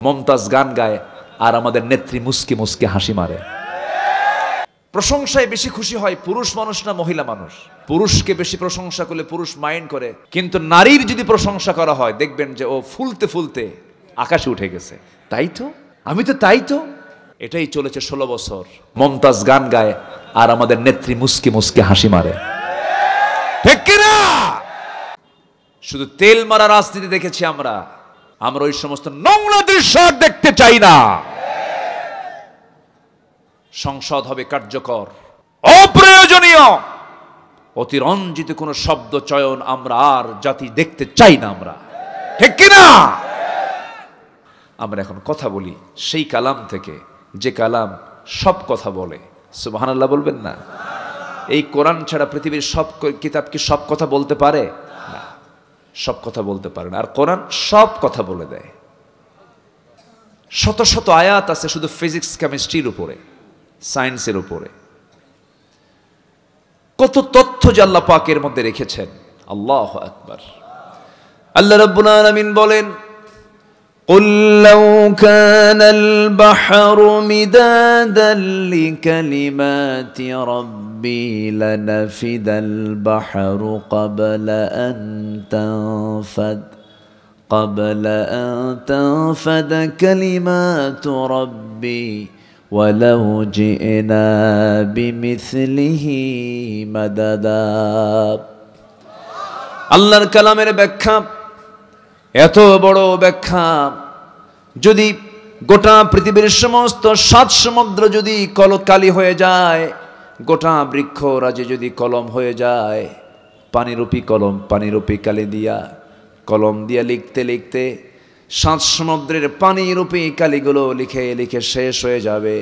মমতাজ গান গায় আর আমাদের নেত্রী মুস্কি মুস্কি হাসি মারে। প্রশংসায় বেশি খুশি হয় পুরুষ মানুষ না মহিলা মানুষ? পুরুষকে বেশি প্রশংসা করলে পুরুষ মাইন্ড করে, কিন্তু নারীর যদি প্রশংসা করা হয় দেখবেন যে ও ফুলতে ফুলতে আকাশে উঠে গেছে। তাই তো, আমি তো তাই তো। এটাই চলেছে 16 বছর। মমতাজ গান গায় আর আমাদের নেত্রী মুস্কি মুস্কি হাসি মারে, ঠিক কিনা? শুধু তেল মারা রাজনীতি দেখেছি আমরা ওই সমস্ত নোংরা দৃশ্য দেখতে চাই না। সংসদ হবে কার্যকর, অপ্রয়োজনীয় অতিরঞ্জিত কোন শব্দ চয়ন আমরা আর জাতি দেখতে চাই না আমরা, ঠিক কিনা? আমরা এখন কথা বলি সেই কালাম থেকে যে কালাম সব কথা বলে। সুবহানাল্লাহ বলবেন না? এই কোরআন ছাড়া পৃথিবীর সব কিতাব কি সব কথা বলতে পারে? না, সব কথা বলতে পারে না। আর কোরআন সব কথা বলে দেয়। শত শত আয়াত আছে শুধু ফিজিক্স কেমিস্ট্রির উপরে, সায়েন্সের উপরে। কত তথ্য যে আল্লাহ পাকের মধ্যে রেখেছেন। আল্লাহু আকবার। আল্লাহ রাব্বুল আলামিন বলেন, قُل لَّوْ كَانَ الْبَحْرُ مِدَادًا لِّكَلِمَاتِ رَبِّي لَنَفِدَ الْبَحْرُ قَبْلَ أَن تَنفَدَ كَلِمَاتُ رَبِّي وَلَوْ جِئْنَا بِمِثْلِهِ مَدَدًا। আল্লাহর কালামের ব্যাখ্যা, এত বড় ব্যাখ্যা, যদি গোটা পৃথিবীর সমস্ত 7 সমুদ্র যদি কলকালি হয়ে যায়, গোটা বৃক্ষরাজি যদি কলম হয়ে যায়, পানিরূপী কলম, পানিরূপী কালি দিয়া কলম দিয়া লিখতে লিখতে 7 সমুদ্রের পানিরূপী কালিগুলো লিখে লিখে শেষ হয়ে যাবে,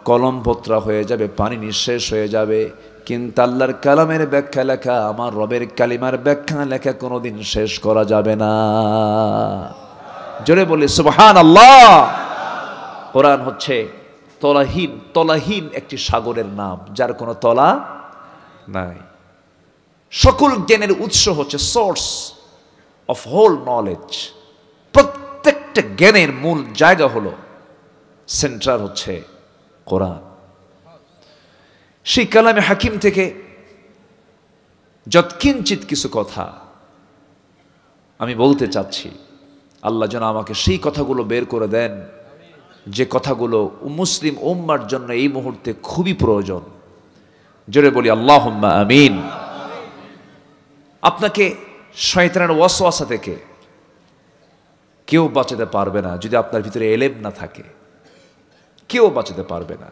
কলম পত্রা হয়ে যাবে, পানি নিঃশেষ হয়ে যাবে। কিন্তু আল্লাহর কালামের ব্যাখ্যা লেখা, আমার রবের কালিমার ব্যাখ্যা লেখা কোনোদিন শেষ করা যাবে না। জোরে বলি সুবহানাল্লাহ। কোরআন হচ্ছে তলাহীন একটি সাগরের নাম, যার কোনো তলা নাই। সকল জ্ঞানের উৎস হচ্ছে সোর্স অফ হোল নলেজ। প্রত্যেকটা জ্ঞানের মূল জায়গা হলো, সেন্টার হচ্ছে কোরআন। সেই কালামে হাকিম থেকে যৎকিঞ্চিত কিছু কথা আমি বলতে চাচ্ছি। আল্লাহ যেন আমাকে সেই কথাগুলো বের করে দেন যে কথাগুলো মুসলিম উম্মার জন্য এই মুহূর্তে খুবই প্রয়োজন। জোরে বলি আল্লাহুম্মা আমিন। আপনাকে শয়তানের ওয়াসওয়াসা থেকে কেউ বাঁচাতে পারবে না যদি আপনার ভিতরে এলেম না থাকে। কেউ বাঁচাতে পারবে না।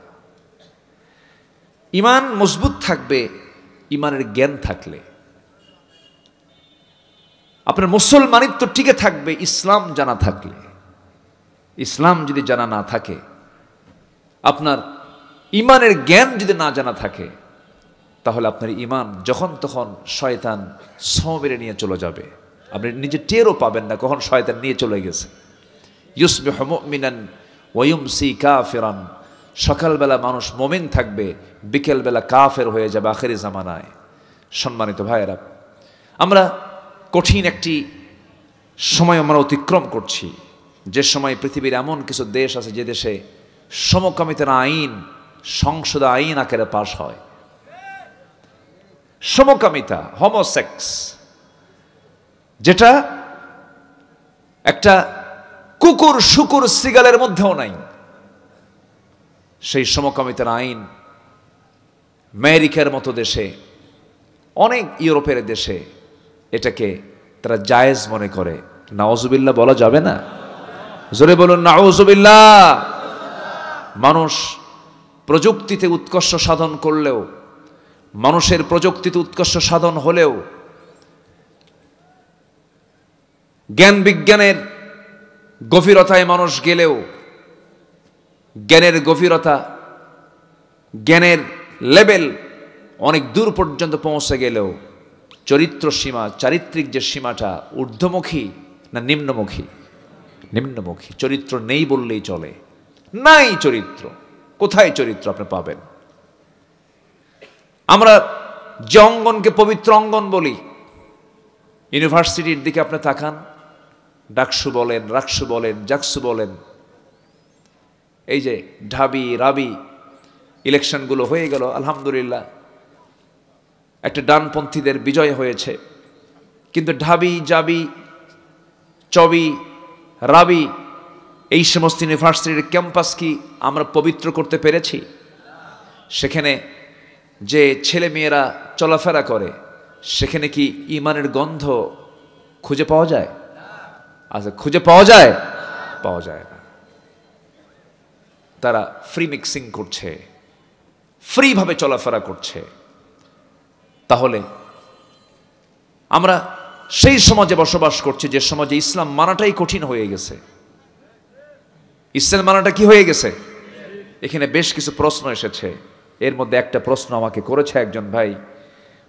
ঈমান মজবুত থাকবে ঈমানের জ্ঞান থাকলে। আপনার মুসলমানিত্ব টিকে থাকবে ইসলাম জানা থাকলে। ইসলাম যদি জানা না থাকে, আপনার ঈমানের জ্ঞান যদি না জানা থাকে, তাহলে আপনার ঈমান যখন তখন শয়তান ছোঁ মেরে নিয়ে চলে যাবে। আপনি নিজে টেরও পাবেন না কখন শয়তান নিয়ে চলে গেছে। ইউসবিহু মুমিনান ওয়া ইউমসি কাফিরান। সকালবেলা মানুষ মুমিন থাকবে, বিকেলবেলা কাফের হয়ে যাবে আখেরি জামানায়। সম্মানিত ভাইয়েরা, আমরা কঠিন একটি সময় আমরা অতিক্রম করছি, যে সময় পৃথিবীর এমন কিছু দেশ আছে যে দেশে সমকামিতার আইন সংসদ আইন আকারে পাশ হয়। সমকামিতা, হোমোসেক্স, যেটা একটা কুকুর শুকুর সিগালের মধ্যেও নাই, সেই সমকামিতার আইন আমেরিকার মতো দেশে, অনেক ইউরোপের দেশে এটাকে তারা জায়েজ মনে করে। নাউজুবিল্লাহ বলা যাবে না? জোরে বলুন নাউজুবিল্লাহ। মানুষ প্রযুক্তিতে উৎকর্ষ সাধন করলেও, মানুষের প্রযুক্তিতে উৎকর্ষ সাধন হলেও, জ্ঞান বিজ্ঞানের গভীরতায় মানুষ গেলেও, জ্ঞানের গভীরতা, জ্ঞানের লেভেল অনেক দূর পর্যন্ত পৌঁছে গেলেও চরিত্র সীমা, চারিত্রিক যে সীমাটা ঊর্ধ্বমুখী না নিম্নমুখী? নিম্নমুখী। চরিত্র নেই বললেই চলে। নাই চরিত্র। কোথায় চরিত্র আপনি পাবেন? আমরা যে অঙ্গনকে পবিত্র অঙ্গন বলি, ইউনিভার্সিটির দিকে আপনি তাকান, ডাকসু বলেন, রাকসু বলেন, জাকসু বলেন, এই যে ঢাবি রাবি ইলেকশনগুলো হয়ে গেল, আলহামদুলিল্লাহ একটা ডানপন্থীদের বিজয় হয়েছে। কিন্তু ঢাবি জাবি চবি রাবি এই সমস্ত ইউনিভার্সিটির ক্যাম্পাস কি আমরা পবিত্র করতে পেরেছি? সেখানে যে ছেলে মেয়েরা চলাফেরা করে সেখানে কি ঈমানের গন্ধ খুঁজে পাওয়া যায়? আচ্ছা, খুঁজে পাওয়া যায়? পাওয়া যায় না। তারা ফ্রি মিক্সিং করছে, ফ্রি ভাবে চলাফেরা করছে। তাহলে আমরা সেই সমাজে বসবাস করছি যে সমাজে ইসলাম মানাটাই কঠিন হয়ে গেছে। ইসলাম মানাটা কি হয়ে গেছে? এখানে বেশ কিছু প্রশ্ন এসেছে। এর মধ্যে একটা প্রশ্ন আমাকে করেছে একজন ভাই,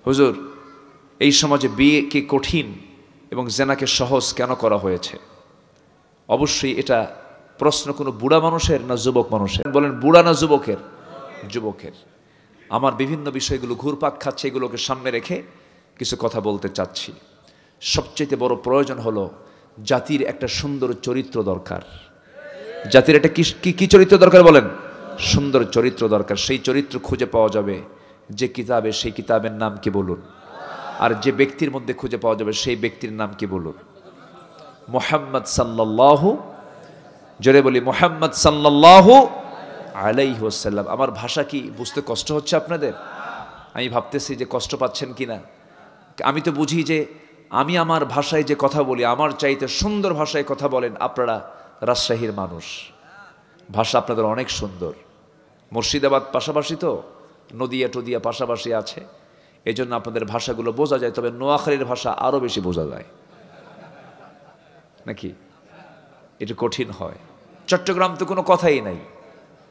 হুজুর এই সমাজে বিয়ে কি কঠিন এবং জেনাকে সহজ কেন করা হয়েছে? অবশ্যই এটা প্রশ্ন কোনো বুড়া মানুষের না যুবক মানুষের? বলেন বুড়া না যুবকের? যুবকের। আমার বিভিন্ন বিষয়গুলো ঘুরপাক খাচ্ছে, এগুলোকে সামনে রেখে কিছু কথা বলতে চাচ্ছি। সবচেয়ে বড় প্রয়োজন হলো জাতির একটা সুন্দর চরিত্র দরকার। জাতির একটা কি চরিত্র দরকার বলেন? সুন্দর চরিত্র দরকার। সেই চরিত্র খুঁজে পাওয়া যাবে যে কিতাবে, সেই কিতাবের নাম কি বলুন? আর যে ব্যক্তির মধ্যে খুঁজে পাওয়া যাবে সেই ব্যক্তির নাম কি বলুন? মুহাম্মদ সাল্লাল্লাহু, জোরে বলি মুহাম্মদ সাল্লাল্লাহু আলাইহি ওয়াসাল্লাম। আমার ভাষা কি বুঝতে কষ্ট হচ্ছে আপনাদের? আমি ভাবতেছি যে কষ্ট পাচ্ছেন কিনা। আমি তো বুঝি যে আমি আমার ভাষায় যে কথা বলি, আমার চাইতে সুন্দর ভাষায় কথা বলেন আপনারা। রাজশাহীর মানুষ, ভাষা আপনাদের অনেক সুন্দর। মুর্শিদাবাদ পাশাপাশি তো, নদিয়া টদিয়া পাশাপাশি আছে, এই জন্য আপনাদের ভাষাগুলো বোঝা যায়। তবে নোয়াখালীর ভাষা আরও বেশি বোঝা যায় নাকি? এটা কঠিন হয়। চট্টগ্রাম তো কোনো কথাই নাই,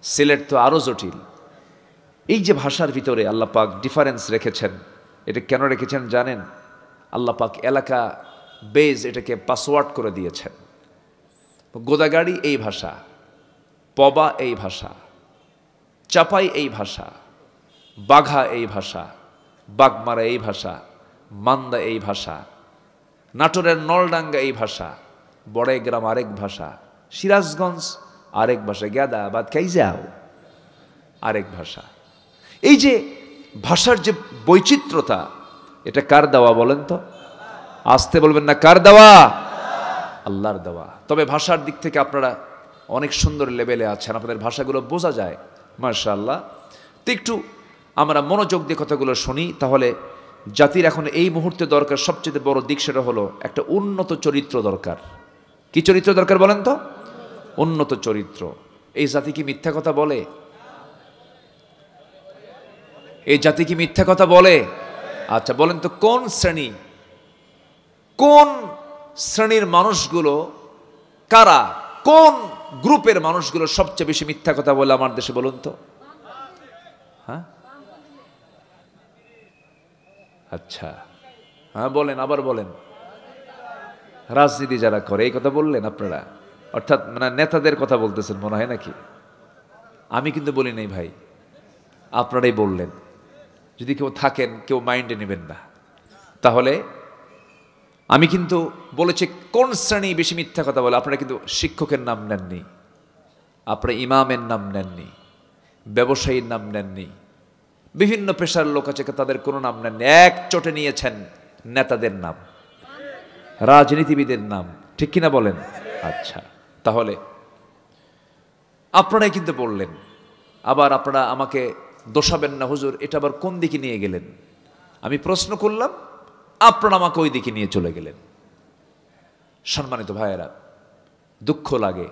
সিলেট তো আরও জটিল। এই যে ভাষার ভিতরে আল্লাহ পাক ডিফারেন্স রেখেছেন, এটা কেন রেখেছেন জানেন? আল্লাহ পাক এলাকা বেজ এটাকে পাসওয়ার্ড করে দিয়েছেন। গোদাগাড়ি এই ভাষা, পবা এই ভাষা, চাপাই এই ভাষা, বাঘা এই ভাষা, বাগমারা এই ভাষা, মান্দা এই ভাষা, নাটোরের নলডাঙ্গা এই ভাষা, বড়াইগ্রাম আরেক ভাষা, সিরাজগঞ্জ আরেক ভাষা, গ্যাদাবাদ কাইজাও আরেক ভাষা। এই যে ভাষার যে বৈচিত্র্যতা, এটা কার দেওয়া বলেন তো? আসতে বলবেন না, কার দেওয়া? আল্লাহর দেওয়া। তবে ভাষার দিক থেকে আপনারা অনেক সুন্দর লেভেলে আছেন, আপনাদের ভাষাগুলো বোঝা যায় মাশাআল্লাহ। তো একটু আমরা মনোযোগ দিয়ে কথাগুলো শুনি, তাহলে জাতির এখন এই মুহূর্তে দরকার সবচেয়ে বড় দিক সেটা হলো একটা উন্নত চরিত্র দরকার। কি চরিত্র দরকার বলেন তো? উন্নত চরিত্র। এই জাতি কি মিথ্যা কথা বলে? এই জাতি কি মিথ্যা কথা বলে? আচ্ছা বলেন তো কোন শ্রেণীর মানুষগুলো কারা, কোন গ্রুপের মানুষগুলো সবচেয়ে বেশি মিথ্যা কথা বলে আমার দেশে বলুন তো? হ্যাঁ আচ্ছা, হ্যাঁ বলেন, আবার বলেন। রাজনীতি যারা করে, এই কথা বললেন আপনারা, অর্থাৎ মানে নেতাদের কথা বলতেছেন মনে হয় নাকি? আমি কিন্তু বলি নাই ভাই, আপনারাই বললেন। যদি কেউ থাকেন কেউ মাইন্ডে নেবেন না। তাহলে আমি কিন্তু বলেছি কোন শ্রেণী বেশি মিথ্যা কথা বলে। আপনারা কিন্তু শিক্ষকের নাম নেননি, আপনারা ইমামের নাম নেননি, ব্যবসায়ীর নাম নেননি, বিভিন্ন পেশার লোক আছে তাদের কোনো নাম নেননি, এক চোটে নিয়েছেন নেতাদের নাম, রাজনীতিবিদের নাম। ঠিক কিনা বলেন? আচ্ছা, তাহলে আপনারাই কিন্তু বললেন। আবার আপনারা আমাকে দোষাবেন না, হুজুর এটা আবার কোন দিকে নিয়ে গেলেন? আমি প্রশ্ন করলাম, আপনারা আমাকে ওই দিকে নিয়ে চলে গেলেন। সম্মানিত ভাইয়েরা, দুঃখ লাগে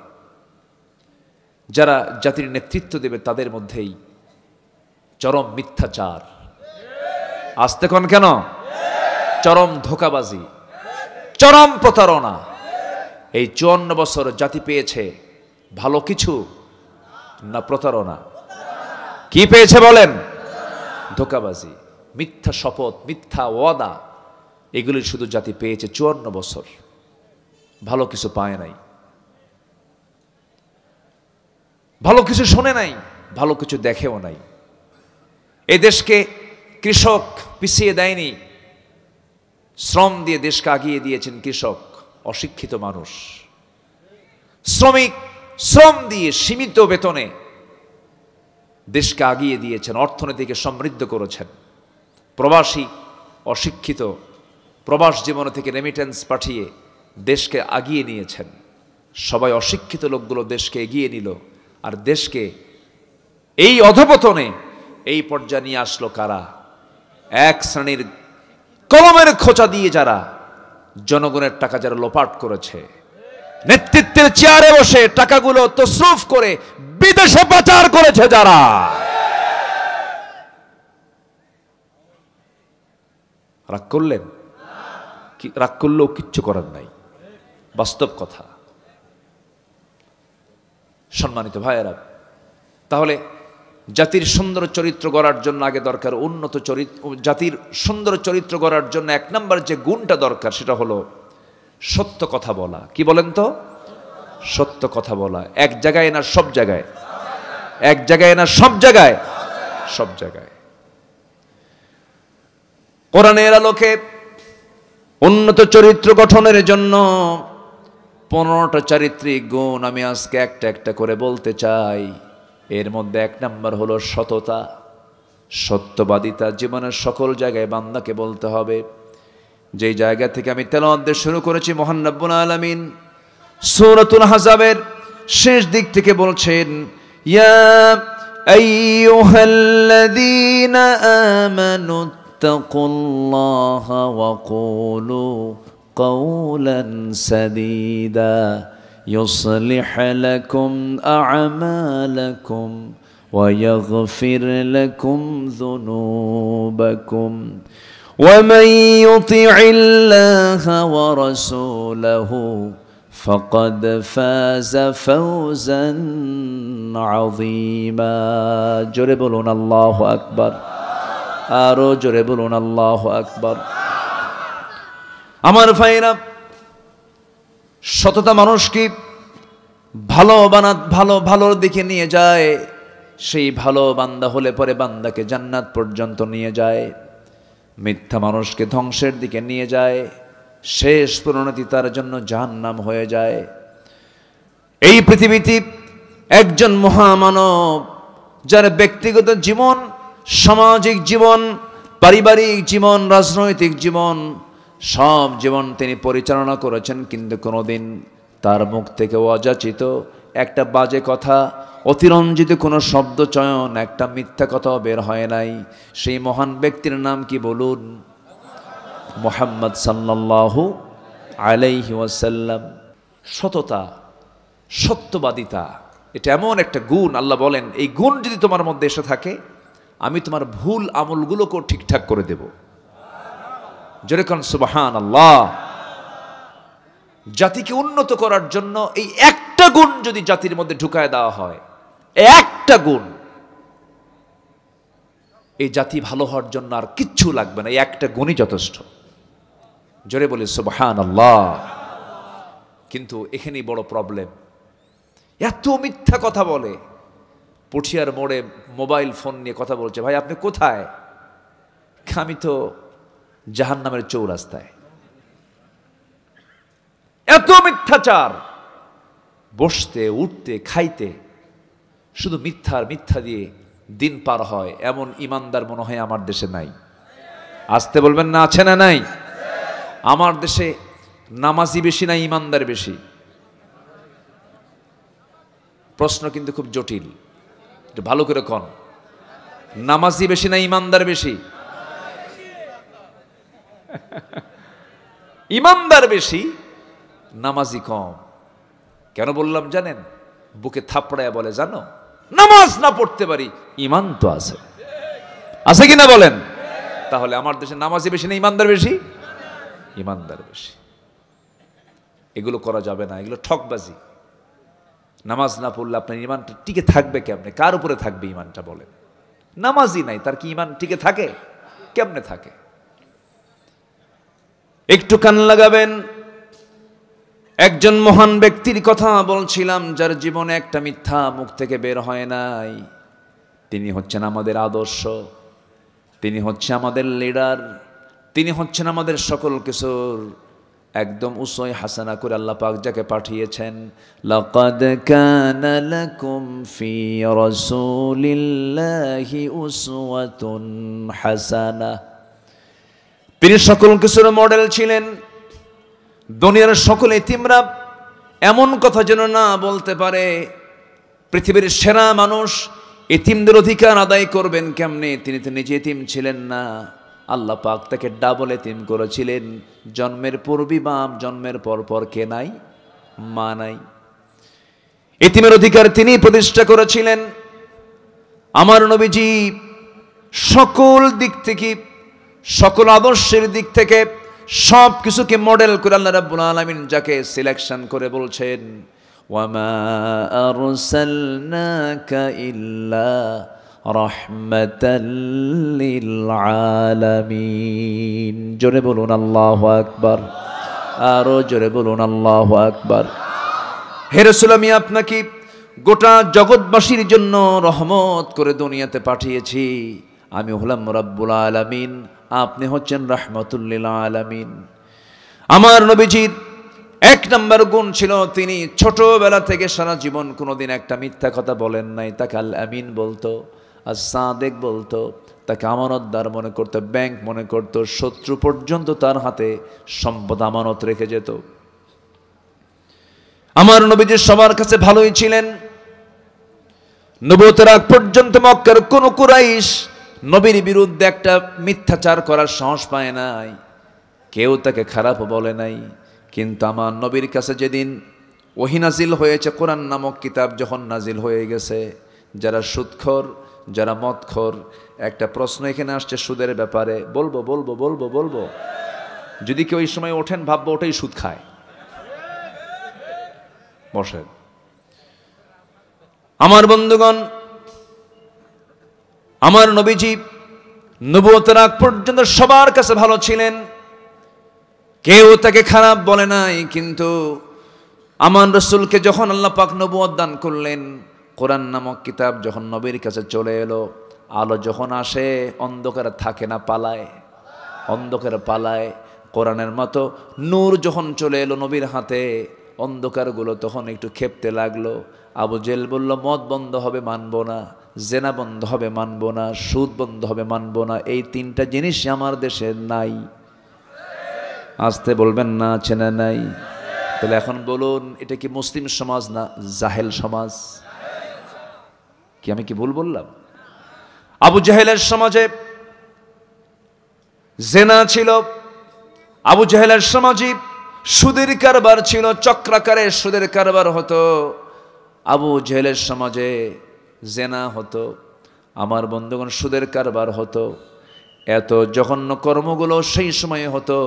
যারা জাতির নেতৃত্ব দেবে তাদের মধ্যেই চরম মিথ্যাচার। আসতে কোন কেন? চরম ধোঁকাবাজি, চরম প্রতারণা। এই 54 বছর জাতি পেয়েছে ভালো কিছু না প্রতারণা? কি পেয়েছে বলেন? ধোঁকাবাজি, মিথ্যা শপথ, মিথ্যা ওয়াদা, এগুলি শুধু জাতি পেয়েছে 54 বছর, ভালো কিছু পায় নাই, ভালো কিছু শোনে নাই, ভালো কিছু দেখেও নাই। এই দেশকে কৃষক পিছিয়ে দেয়নি, শ্রম দিয়ে দেশকে আগিয়ে দিয়েছেন কৃষক। অশিক্ষিত মানুষ, শ্রমিক শ্রম দিয়ে সীমিত বেতনে দেশকে আগিয়ে দিয়েছেন, অর্থনীতিকে সমৃদ্ধ করেছেন। প্রবাসী অশিক্ষিত প্রবাস জীবন থেকে রেমিটেন্স পাঠিয়ে দেশকে আগিয়ে নিয়েছেন। সবাই অশিক্ষিত লোকগুলো দেশকে এগিয়ে নিল, আর দেশকে এই অধপতনে এই পর্যায়ে নিয়ে আসলো কারা? এক শ্রেণীর কলমের খোঁচা দিয়ে যারা জনগণের টাকা যারা লোপাট করেছে, নেতৃত্বের চেয়ারে বসে টাকাগুলো তসরুফ করে বিদেশে পাচার করেছে যারা। রাগ করলেন? রাগ করলেও কিচ্ছু করার নাই, বাস্তব কথা। সম্মানিত ভাইয়েরা, তাহলে জাতির সুন্দর চরিত্র গড়ার জন্য আগে দরকার উন্নত চরিত্র। জাতির সুন্দর চরিত্র গড়ার জন্য এক নম্বর যে গুণটা দরকার সেটা হলো সত্য কথা বলা। কি বলেন তো? সত্য কথা বলা। এক জায়গায় না সব জায়গায়? এক জায়গায় না সব জায়গায়? সব জায়গায়। কোরআনের আলোকে উন্নত চরিত্র গঠনের জন্য 15টা চারিত্রিক গুণ আমি আজকে একটা একটা করে বলতে চাই। এর মধ্যে এক নম্বর হলো সততা, সত্যবাদিতা। জীবনের সকল জায়গায় বান্দাকে বলতে হবে। যেই জায়গা থেকে আমি তেলাওয়াত শুরু করেছি, মহান রব্বুল আলামিন সূরাতুল আহজাবের শেষ দিক থেকে বলছেন, ইয়া আইয়ুহাল্লাযীনা আমানু তাকুল্লাহা ওয়া কুলু কাওলান সাদীদা يصلح لكم أعمالكم ويغفر لكم ذنوبكم ومن يطع الله ورسوله فقد فاز فوزا عظيما. জোরে বলুন আল্লাহু আকবার। আরো জোরে বলুন আল্লাহু আকবার। আমার ভাইরা, সততা মানুষকে ভালোর দিকে নিয়ে যায়। সেই ভালো বান্দা হলে পরে বান্দাকে জান্নাত পর্যন্ত নিয়ে যায়। মিথ্যা মানুষকে ধ্বংসের দিকে নিয়ে যায়, শেষ পরিণতি তার জন্য জাহান্নাম হয়ে যায়। এই পৃথিবীতে একজন মহামানব, যার ব্যক্তিগত জীবন, সামাজিক জীবন, পারিবারিক জীবন, রাজনৈতিক জীবন, সব জীবন তিনি পরিচালনা করেছেন, কিন্তু কোনোদিন তার মুখ থেকে অযাচিত একটা বাজে কথা, অতিরঞ্জিত কোনো শব্দ চয়ন, একটা মিথ্যা কথাও বের হয় নাই। সেই মহান ব্যক্তির নাম কি বলুন? মুহাম্মদ সাল্লাল্লাহু আলাইহি ওয়াসাল্লাম। সততা, সত্যবাদিতা, এটা এমন একটা গুণ, আল্লাহ বলেন এই গুণ যদি তোমার মধ্যে এসে থাকে, আমি তোমার ভুল আমলগুলোকেও ঠিকঠাক করে দেব। যেরকম সুবহানাল্লাহ। জাতিকে উন্নত করার জন্য এই একটা গুণ যদি জাতির মধ্যে ঢুকায় দেওয়া হয়, একটা গুণ, এই জাতি ভালো হওয়ার জন্য আর কিচ্ছু লাগবে না, এই একটা গুণই যথেষ্ট। জোরে বলি সুবহানাল্লাহ। কিন্তু এখানেই বড় প্রবলেম, এত মিথ্যা কথা বলে। পুঠিয়ার মোড়ে মোবাইল ফোন নিয়ে কথা বলছে, ভাই আপনি কোথায়? আমি তো জাহান্নামের চৌরাস্তায়। এত মিথ্যাচার, বসতে উঠতে খাইতে শুধু মিথ্যা দিয়ে দিন পার হয়। এমন ইমানদার মনে হয় আমার দেশে নাই। আসতে বলবেন না, আছে না নাই? আমার দেশে নামাজি বেশি না ইমানদার বেশি? প্রশ্ন কিন্তু খুব জটিল, একটু ভালো করে কন। নামাজি বেশি না ইমানদার বেশি? ইমানদার বেশি, নামাজি কম। কেন বললাম জানেন? বুকে থাপড়ায় বলে, জানো নামাজ না পড়তে পারি, ইমান তো আছে। আছে কিনা বলেন? তাহলে আমার দেশে নামাজি বেশি না ইমানদার বেশি? ইমানদার বেশি। এগুলো করা যাবে না, এগুলো ঠকবাজি। নামাজ না পড়লে আপনার ইমানটা টিকে থাকবে কেমনে? কার উপরে থাকবে ইমানটা বলেন? নামাজি নাই, তার কি ইমান টিকে থাকে? কেমনে থাকে? একটু কান লাগাবেন। একজন মহান ব্যক্তির কথা বলছিলাম, যার জীবনে একটা মিথ্যা মুখ থেকে বের হয় নাই। তিনি হচ্ছেন আমাদের আদর্শ, তিনি হচ্ছে আমাদের লিডার, তিনি হচ্ছেন আমাদের সকল কিছুর একদম উসওয়া হাসানা করে আল্লাহ পাক যাকে পাঠিয়েছেন, লাকাদ কানা লাকুম ফি রাসূলিল্লাহি উসওয়াতুন হাসানাহ। তিনি সকল কিছুর মডেল ছিলেন। দুনিয়ার সকল এতিমরা এমন কথা যেন না বলতে পারে পৃথিবীর সেরা মানুষ এতিমদের অধিকার আদায় করবেন কেমনে, তিনি তো নিজে এতিম ছিলেন না। আল্লাহ পাক তাকে ডাবল এতিম করেছিলেন। জন্মের পূর্বে বাপ, জন্মের পর কে নাই? মা নাই। এতিমের অধিকার তিনি প্রতিষ্ঠা করেছিলেন। আমার নবীজি সকল দিক থেকে, সকল আদর্শের দিক থেকে সব কিছুকে মডেল করে আল্লাহ রাব্বুল আলামিন যাকে সিলেকশন করে বলছেন, ওয়ামা আরসালনাকা ইল্লা রাহমাতাল লিল আলামিন। জোরে বলুন আল্লাহু আকবার, আরো জোরে বলুন আল্লাহু আকবার। হে রাসূল, আমি আপনাকে গোটা জগৎবাসীর জন্য রহমত করে দুনিয়াতে পাঠিয়েছি। আমি হলাম রাব্বুল আলামিন, আপনি হচ্ছেন রাহমাতুল লিল আলামিন। আমার নবীজির এক নম্বর গুণ ছিল, তিনি ছোটবেলা থেকে সারা জীবন কোনোদিন একটা মিথ্যা কথা বলেন নাই। তাকে আল আমিন বলতো, আর সাদেক বলতো। তাকে আমানতদার মনে করতো, ব্যাংক মনে করতো। শত্রু পর্যন্ত তার হাতে সম্পদ আমানত রেখে যেত। আমার নবীজি সবার কাছে ভালোই ছিলেন। নবুয়তের আগ পর্যন্ত মক্কার কোন কুরাইশ নবীর বিরুদ্ধে একটা মিথ্যাচার করার সাহস পায় নাই, কেউ তাকে খারাপ বলে নাই। কিন্তু আমার নবীর কাছে যেদিন ওহী নাজিল হয়েছে, কোরআন নামক কিতাব যখন নাজিল হয়ে গেছে, যারা সুদখোর, যারা মদখোর, একটা প্রশ্ন এখানে আসছে সুদের ব্যাপারে, বলবো। যদি কেউ এই সময় ওঠেন, ভাববো ওটাই সুদ খায়। বসেন। আমার বন্ধুগণ, আমার নবীজি নবুয়তের আগ পর্যন্ত সবার কাছে ভালো ছিলেন, কেউ তাকে খারাপ বলে নাই। কিন্তু আমার রাসূলকে যখন আল্লাহ পাক নবুয়ত দান করলেন, কোরআন নামক কিতাব যখন নবীর কাছে চলে এলো, আলো যখন আসে অন্ধকারে থাকে না, পালায়, অন্ধকারে পালায়। কোরআনের মতো নূর যখন চলে এলো নবীর হাতে, অন্ধকারগুলো তখন একটু খেপতে লাগলো। আবু জেল বলল, মদ বন্ধ হবে মানব না, জেনা বন্ধ হবে মানব না, সুদ বন্ধ হবে মানব না। এই তিনটা জিনিস আমার দেশে নাই। আসতে বলবেন না, আছে না নাই? তাহলে এখন বলুন, এটা কি মুসলিম সমাজ না জাহেল সমাজ? কি আমি কি ভুল বললাম? আবু জাহেলের সমাজে জেনা ছিল, আবু জাহেলের সমাজে সুদের কারবার ছিল, চক্রাকারে সুদের কারবার হতো। আবু জাহেলের সমাজে জেনা হতো, আমার বন্ধুগণ সুদের কারবার হতো। এত জঘন্য কর্মগুলো সেই সময়ে হতো,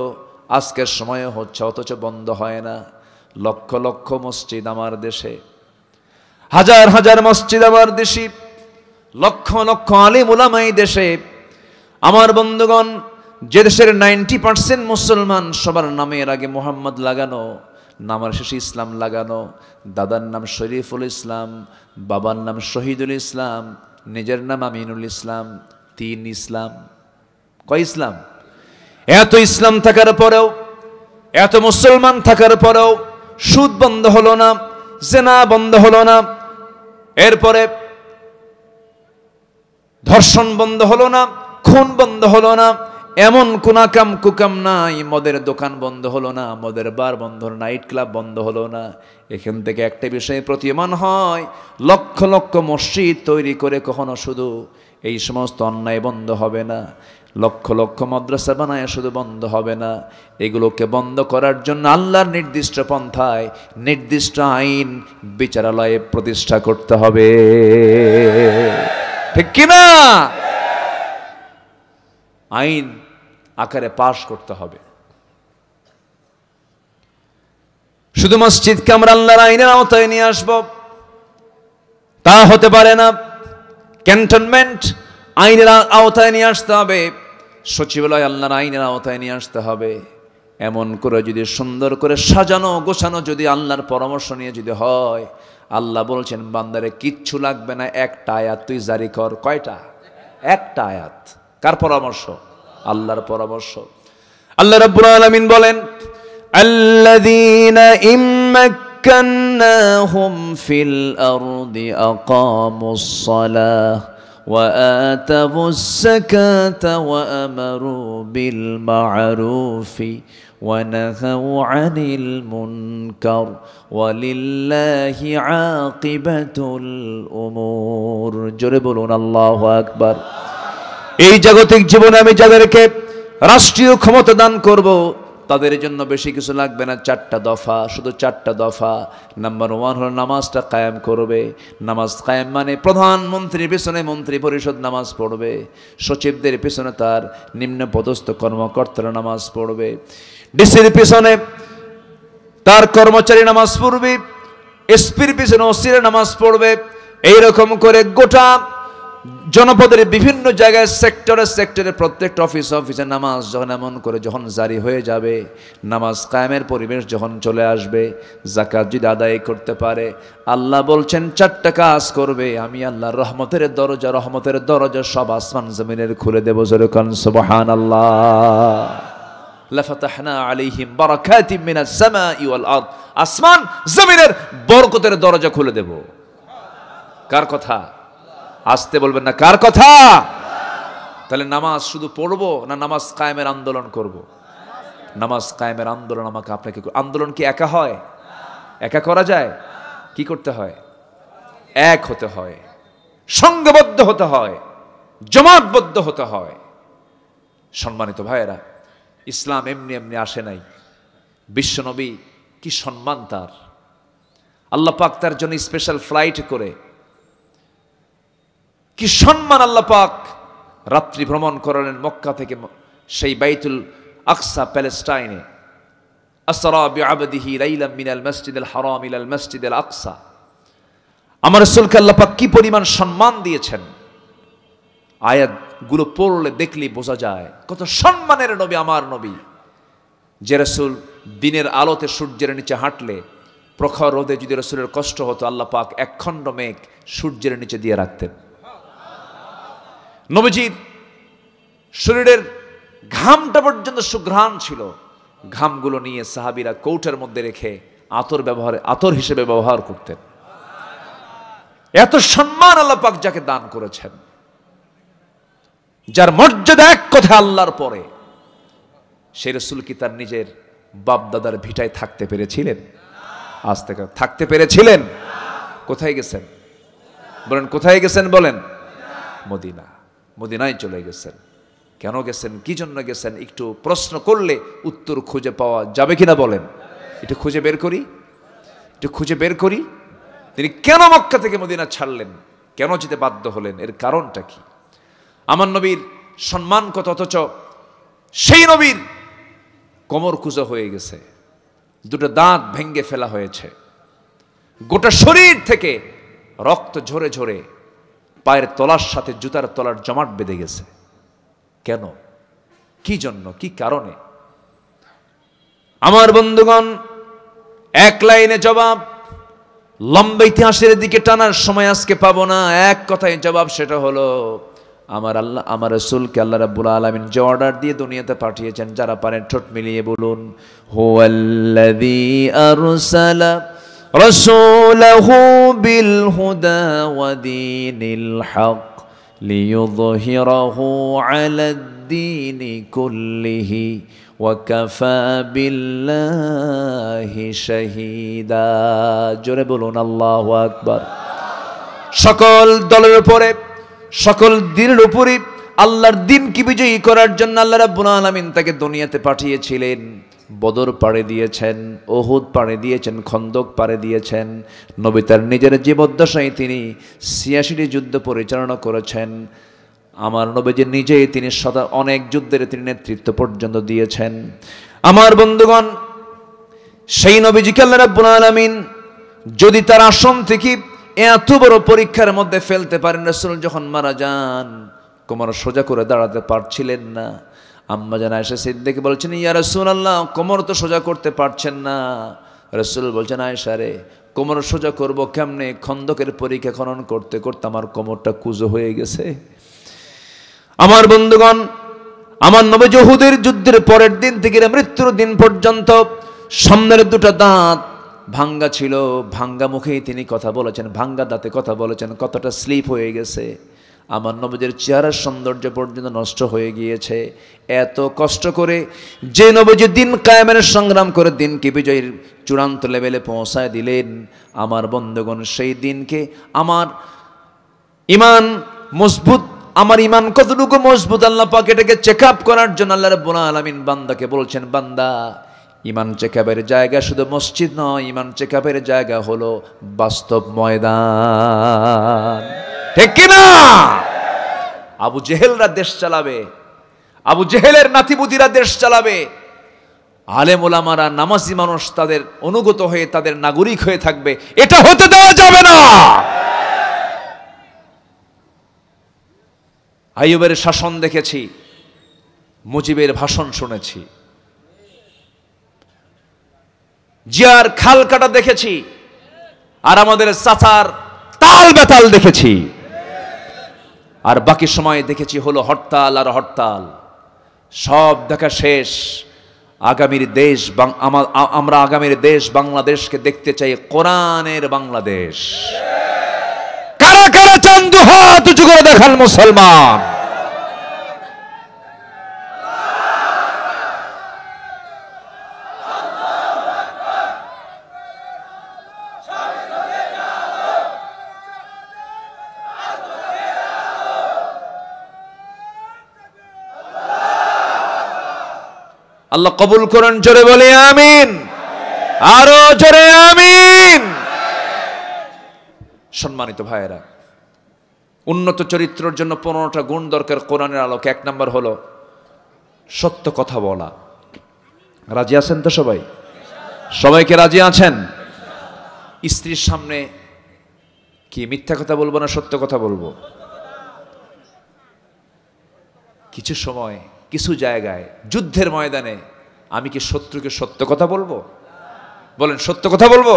আজকের সময়ে হচ্ছে, অথচ বন্ধ হয় না। লক্ষ লক্ষ মসজিদ আমার দেশে, হাজার হাজার মসজিদ আমার দেশে, লক্ষ লক্ষ আলিম উলামা এই দেশে। আমার বন্ধুগণ, যে দেশের 90% মুসলমান, সবার নামের আগে মোহাম্মদ লাগানো, নামের শেষে ইসলাম লাগানো। দাদার নাম শরীফুল ইসলাম, বাবার নাম শহীদুল ইসলাম, নিজের নাম আমিনুল ইসলাম। 3 ইসলাম। কয় ইসলাম? এত ইসলাম থাকার পরেও, এত মুসলমান থাকার পরেও সুদ বন্ধ হলো না, জেনা বন্ধ হলো না, এরপরে ধর্ষণ বন্ধ হলো না, খুন বন্ধ হলো না, এমন কোন কাম কুকাম নাই। মদের দোকান বন্ধ হলো না, মদের বার বন্ধ হলো, নাইট ক্লাব বন্ধ হলো না। এখান থেকে একটা বিষয় প্রতীয়মান হয়, লক্ষ লক্ষ মসজিদ তৈরি করে কখনো শুধু এই সমস্ত অন্যায় বন্ধ হবে না, লক্ষ লক্ষ মাদ্রাসা বানায় শুধু বন্ধ হবে না। এগুলোকে বন্ধ করার জন্য আল্লাহর নির্দিষ্ট পন্থায়, নির্দিষ্ট আইন বিচারালয়ে প্রতিষ্ঠা করতে হবে, ঠিক কিনা? আইন আকারে পাশ করতে হবে। শুধু মসজিদকে আমরা আল্লাহর আইনের আওতায় নিয়ে আসব তা হতে পারে না। ক্যান্টনমেন্ট আইনের আওতায় নিয়ে আসতে হবে, সচিবালয় আল্লাহর আইনের আওতায় নিয়ে আসতে হবে। এমন করে যদি সুন্দর করে সাজানো গোছানো যদি আল্লাহর পরামর্শ নিয়ে যদি হয়, আল্লাহ বলছেন বান্দারে কিচ্ছু লাগবে না, একটা আয়াত তুই জারি কর। কয়টা? একটা আয়াত। কার পরামর্শ? আল্লাহর পরামর্শ। আল্লাহ রাব্বুল আলামিন বলেন, আল্লাযীনা ইম্মাক্কান্নাহুম ফিল আরদি আকামুস সালাহ ওয়া আতাবুস যাকাতা ওয়া আমারু বিল মা'রুফি ওয়া নাহাউ আনিল মুনকার ওয়ালিল্লাহি আকিবাতুল উমুর। জোরে বলুন আল্লাহু আকবার। এই জাগতিক জীবনে আমি যাদেরকে রাষ্ট্রীয় ক্ষমতা দান করব, তাদের জন্য বেশি কিছু লাগবে না, 4টা দফা, শুধু 4টা দফা। নাম্বার 1 হলো নামাজটা কায়েম করবে। নামাজ কায়েম মানে প্রধানমন্ত্রীর পিছনে মন্ত্রী পরিষদ নামাজ পড়বে, সচিবদের পিছনে তার নিম্ন পদস্থ কর্মকর্তারা নামাজ পড়বে, ডিসির পিছনে তার কর্মচারী নামাজ পড়বে, এসপির পিছনে ওসিরা নামাজ পড়বে। এইরকম করে গোটা জনপদের বিভিন্ন জায়গায় সেক্টরে প্রত্যেকটা অফিসে নামাজ যখন এমন করে যখন জারি হয়ে যাবে, নামাজ কায়েমের পরিবেশ যখন চলে আসবে, যাকাত যদি আদায় করতে পারে, আল্লাহ বলছেন 4টা কাজ করবে, আমি আল্লাহর রহমতের দরজা সব আসমান জমিনের খুলে দেব। জোরে কোন সুবহানাল্লাহ। লাফাতাহনা আলাইহিম বারাকাতিম মিনাস সামাই ওয়াল আরদ, আসমান জমিনের বরকতের দরজা খুলে দেব। কার কথা? আসতে বলবেন না, কার কথা? তাহলে নামাজ শুধু পড়বো না নামাজ কায়েমের আন্দোলন করব? নামাজ কায়েমের আন্দোলন আমাকে আপনাকে, আন্দোলন কি একা হয়? একা করা যায়? কি করতে হয়? এক হতে হয়, সংঘবদ্ধ হতে হয়, জমাতবদ্ধ হতে হয়। সম্মানিত ভাইয়েরা, ইসলাম এমনি এমনি আসে নাই। বিশ্বনবী কি সম্মান তার! আল্লাহ পাক তার জন্য স্পেশাল ফ্লাইট করে কি সম্মান আল্লাহ পাক রাত্রি ভ্রমণ করালেন মক্কা থেকে সেই বাইতুল আকসা প্যালেস্টাইনে। আসরা বিআবদিহি লাইলাম মিনাল মসজিদিল হারাম ইলাল মসজিদিল আকসা। আমার রাসূলকে আল্লাহ পাক কি পরিমাণ সম্মান দিয়েছেন, আয়াতগুলো পড়লে দেখলেই বোঝা যায় কত সম্মানের নবী আমার নবী। যে রাসূল দিনের আলোতে সূর্যের নিচে হাঁটলে প্রখর রোদে যদি রাসূলের কষ্ট হতো, আল্লাহ পাক একখণ্ড মেঘ সূর্যের নিচে দিয়ে রাখতেন। নবীজির শরীরের ঘামটা পর্যন্ত সুঘ্রাণ ছিল, ঘামগুলো নিয়ে সাহাবীরা কৌটার মধ্যে রেখে আতর হিসেবে ব্যবহার করতেন। এত সম্মান আল্লাহ পাক যাকে দান করেছেন, যার মর্যাদা এক কথা আল্লাহর পরে, সেই রাসূল কি তার নিজের বাপ দাদার ভিটায় থাকতে পেরেছিলেন? আজ থেকে থাকতে পেরেছিলেন? কোথায় গেছেন বলেন? কোথায় গেছেন বলেন? মদিনায় চলে গেছেন। কেন গেছেন? কি জন্য গেছেন? একটু প্রশ্ন করলে উত্তর খুঁজে পাওয়া যাবে কিনা বলেন? একটু খুঁজে বের করি। তিনি কেন মক্কা থেকে মদিনা ছাড়লেন? কেন যেতে বাধ্য হলেন? এর কারণটা কি? আমার নবীর সম্মান কত, অথচ সেই নবীর কোমর কুঁজো হয়ে গেছে, 2টা দাঁত ভেঙে ফেলা হয়েছে, গোটা শরীর থেকে রক্ত ঝরে ঝরে পায়ের তলার সাথে জুতার তলার জমাট বেঁধে গেছে। কেন? কি জন্য? কি কারণে? আমার বন্ধুগণ, এক লাইনে জবাব, লম্বা ইতিহাসের দিকে টানার সময় আজকে পাবো না। এক কথায় জবাব, সেটা হলো আমার রাসূলকে আল্লাহ রাব্বুল আলামিন যে অর্ডার দিয়ে দুনিয়াতে পাঠিয়েছেন, যারা পারেন ঠোঁট মিলিয়ে বলুন, হুয়াল্লাযী আরসালা রাসূলাহু বিল হুদা ওয়া দীনিল হক লিইয়ুযহিরাহু আলাদ-দীনি কুল্লিহি ওয়া কাফা বিল্লাহি শাহীদা। জোরে বলুন আল্লাহু আকবার। সকল দলের উপরে, সকল দিনের উপরে আল্লাহর দিনকে বিজয়ী করার জন্য আল্লাহ রাব্বুল আলামিন তাকে দুনিয়াতে পাঠিয়েছিলেন। বদর পাড়ে দিয়েছেন, উহুদ পাড়ে দিয়েছেন, খন্দক পাড়ে দিয়েছেন। নবী তার নিজের জীবদ্দশায় তিনি ৮৬টি যুদ্ধ পরিচালনা করেছেন। আমার নবীজি নিজেই তিনি অনেক যুদ্ধের তিনি নেতৃত্ব পর্যন্ত দিয়েছেন। আমার বন্ধুগণ, সেই নবীজিকে আল্লাহ রাব্বুল আলামিন যদি তার আসন থেকে এত বড় পরীক্ষার মধ্যে ফেলতে পারেন, রাসূল যখন মারা যান কোমর সোজা করে দাঁড়াতে পারছিলেন না। আম্মা জান আয়েশা সিদ্দিকা বলছেন, ইয়া রাসূলুল্লাহ, কোমর তো সোজা করতে পারছেন না। রাসূল বলছেন, আয়েশা রে, কোমর সোজা করব কেমনে? খন্দকের পরীক্ষা খনন করতে করতে আমার কোমরটা কুঁজো হয়ে গেছে। আমার বন্ধুগণ, আমার নবী উহুদের যুদ্ধের পরের দিন থেকে মৃত্যুর দিন পর্যন্ত সামনের দুটো দাঁত ভাঙ্গা ছিল, ভাঙ্গা মুখেই তিনি কথা বলেছেন, ভাঙ্গা দাঁতে কথা বলেছেন, কতটা স্লিপ হয়ে গেছে, আমার নবীদের চেহারার সৌন্দর্য পর্যন্ত নষ্ট হয়ে গিয়েছে। এত কষ্ট করে যে নবীজি দিন কায়েমের সংগ্রাম করে দিনকে বিজয়ের চূড়ান্ত লেভেলে পৌঁছায় দিলেন, আমার বন্ধুগণ সেই দিনকে আমার ইমান মজবুত, আমার ইমান কতটুকু মজবুত আল্লাহ পাক এটাকে চেক আপ করার জন্য আল্লাহ রাব্বুল আলামিন বান্দাকে বলছেন, বান্দা ইমান চেকআপের জায়গা শুধু মসজিদ নয়, ইমান চেকআপের জায়গা হলো বাস্তব ময়দান। ঠিক কিনা? আবু জেহেলরা দেশ চালাবে, আবু জেহেলের নাতিপুতিরা দেশ চালাবে, আলেম ওলামারা নামাজি মানুষ তাদের অনুগত হয়ে তাদের নাগরিক হয়ে থাকবে, এটা হতে দেওয়া যাবে না। আইয়ুবের শাসন দেখেছি, মুজিবের ভাষণ শুনেছি, জিয়ার খাল কাটা দেখেছি, আর আমাদের চাচার তাল বেতাল দেখেছি, আর বাকি সময় দেখেছি হলো হরতাল আর হরতাল। সব দেখা শেষ। আগামীর দেশ, আমরা আগামীর দেশ বাংলাদেশকে দেখতে চাই কোরআনের বাংলাদেশ। কারা কারা চান দুহাত উঁচু করে দেখান মুসলমান। আল্লাহ কবুল করেন, জোরে বলে আমিন, আরো জোরে আমিন। সম্মানিত ভাইয়েরা, উন্নত চরিত্রের জন্য 15টা গুণ দরকার কোরআনের আলোকে। 1 নম্বর হলো সত্য কথা বলা। রাজি আছেন তো সবাই? সবাইকে রাজি আছেন? স্ত্রীর সামনে কি মিথ্যা কথা বলবো না সত্য কথা বলবো? কিছু সময় কিছু জায়গায় যুদ্ধের ময়দানে আমি কি শত্রুকে সত্য কথা বলবো? বলেন, সত্য কথা বলবো?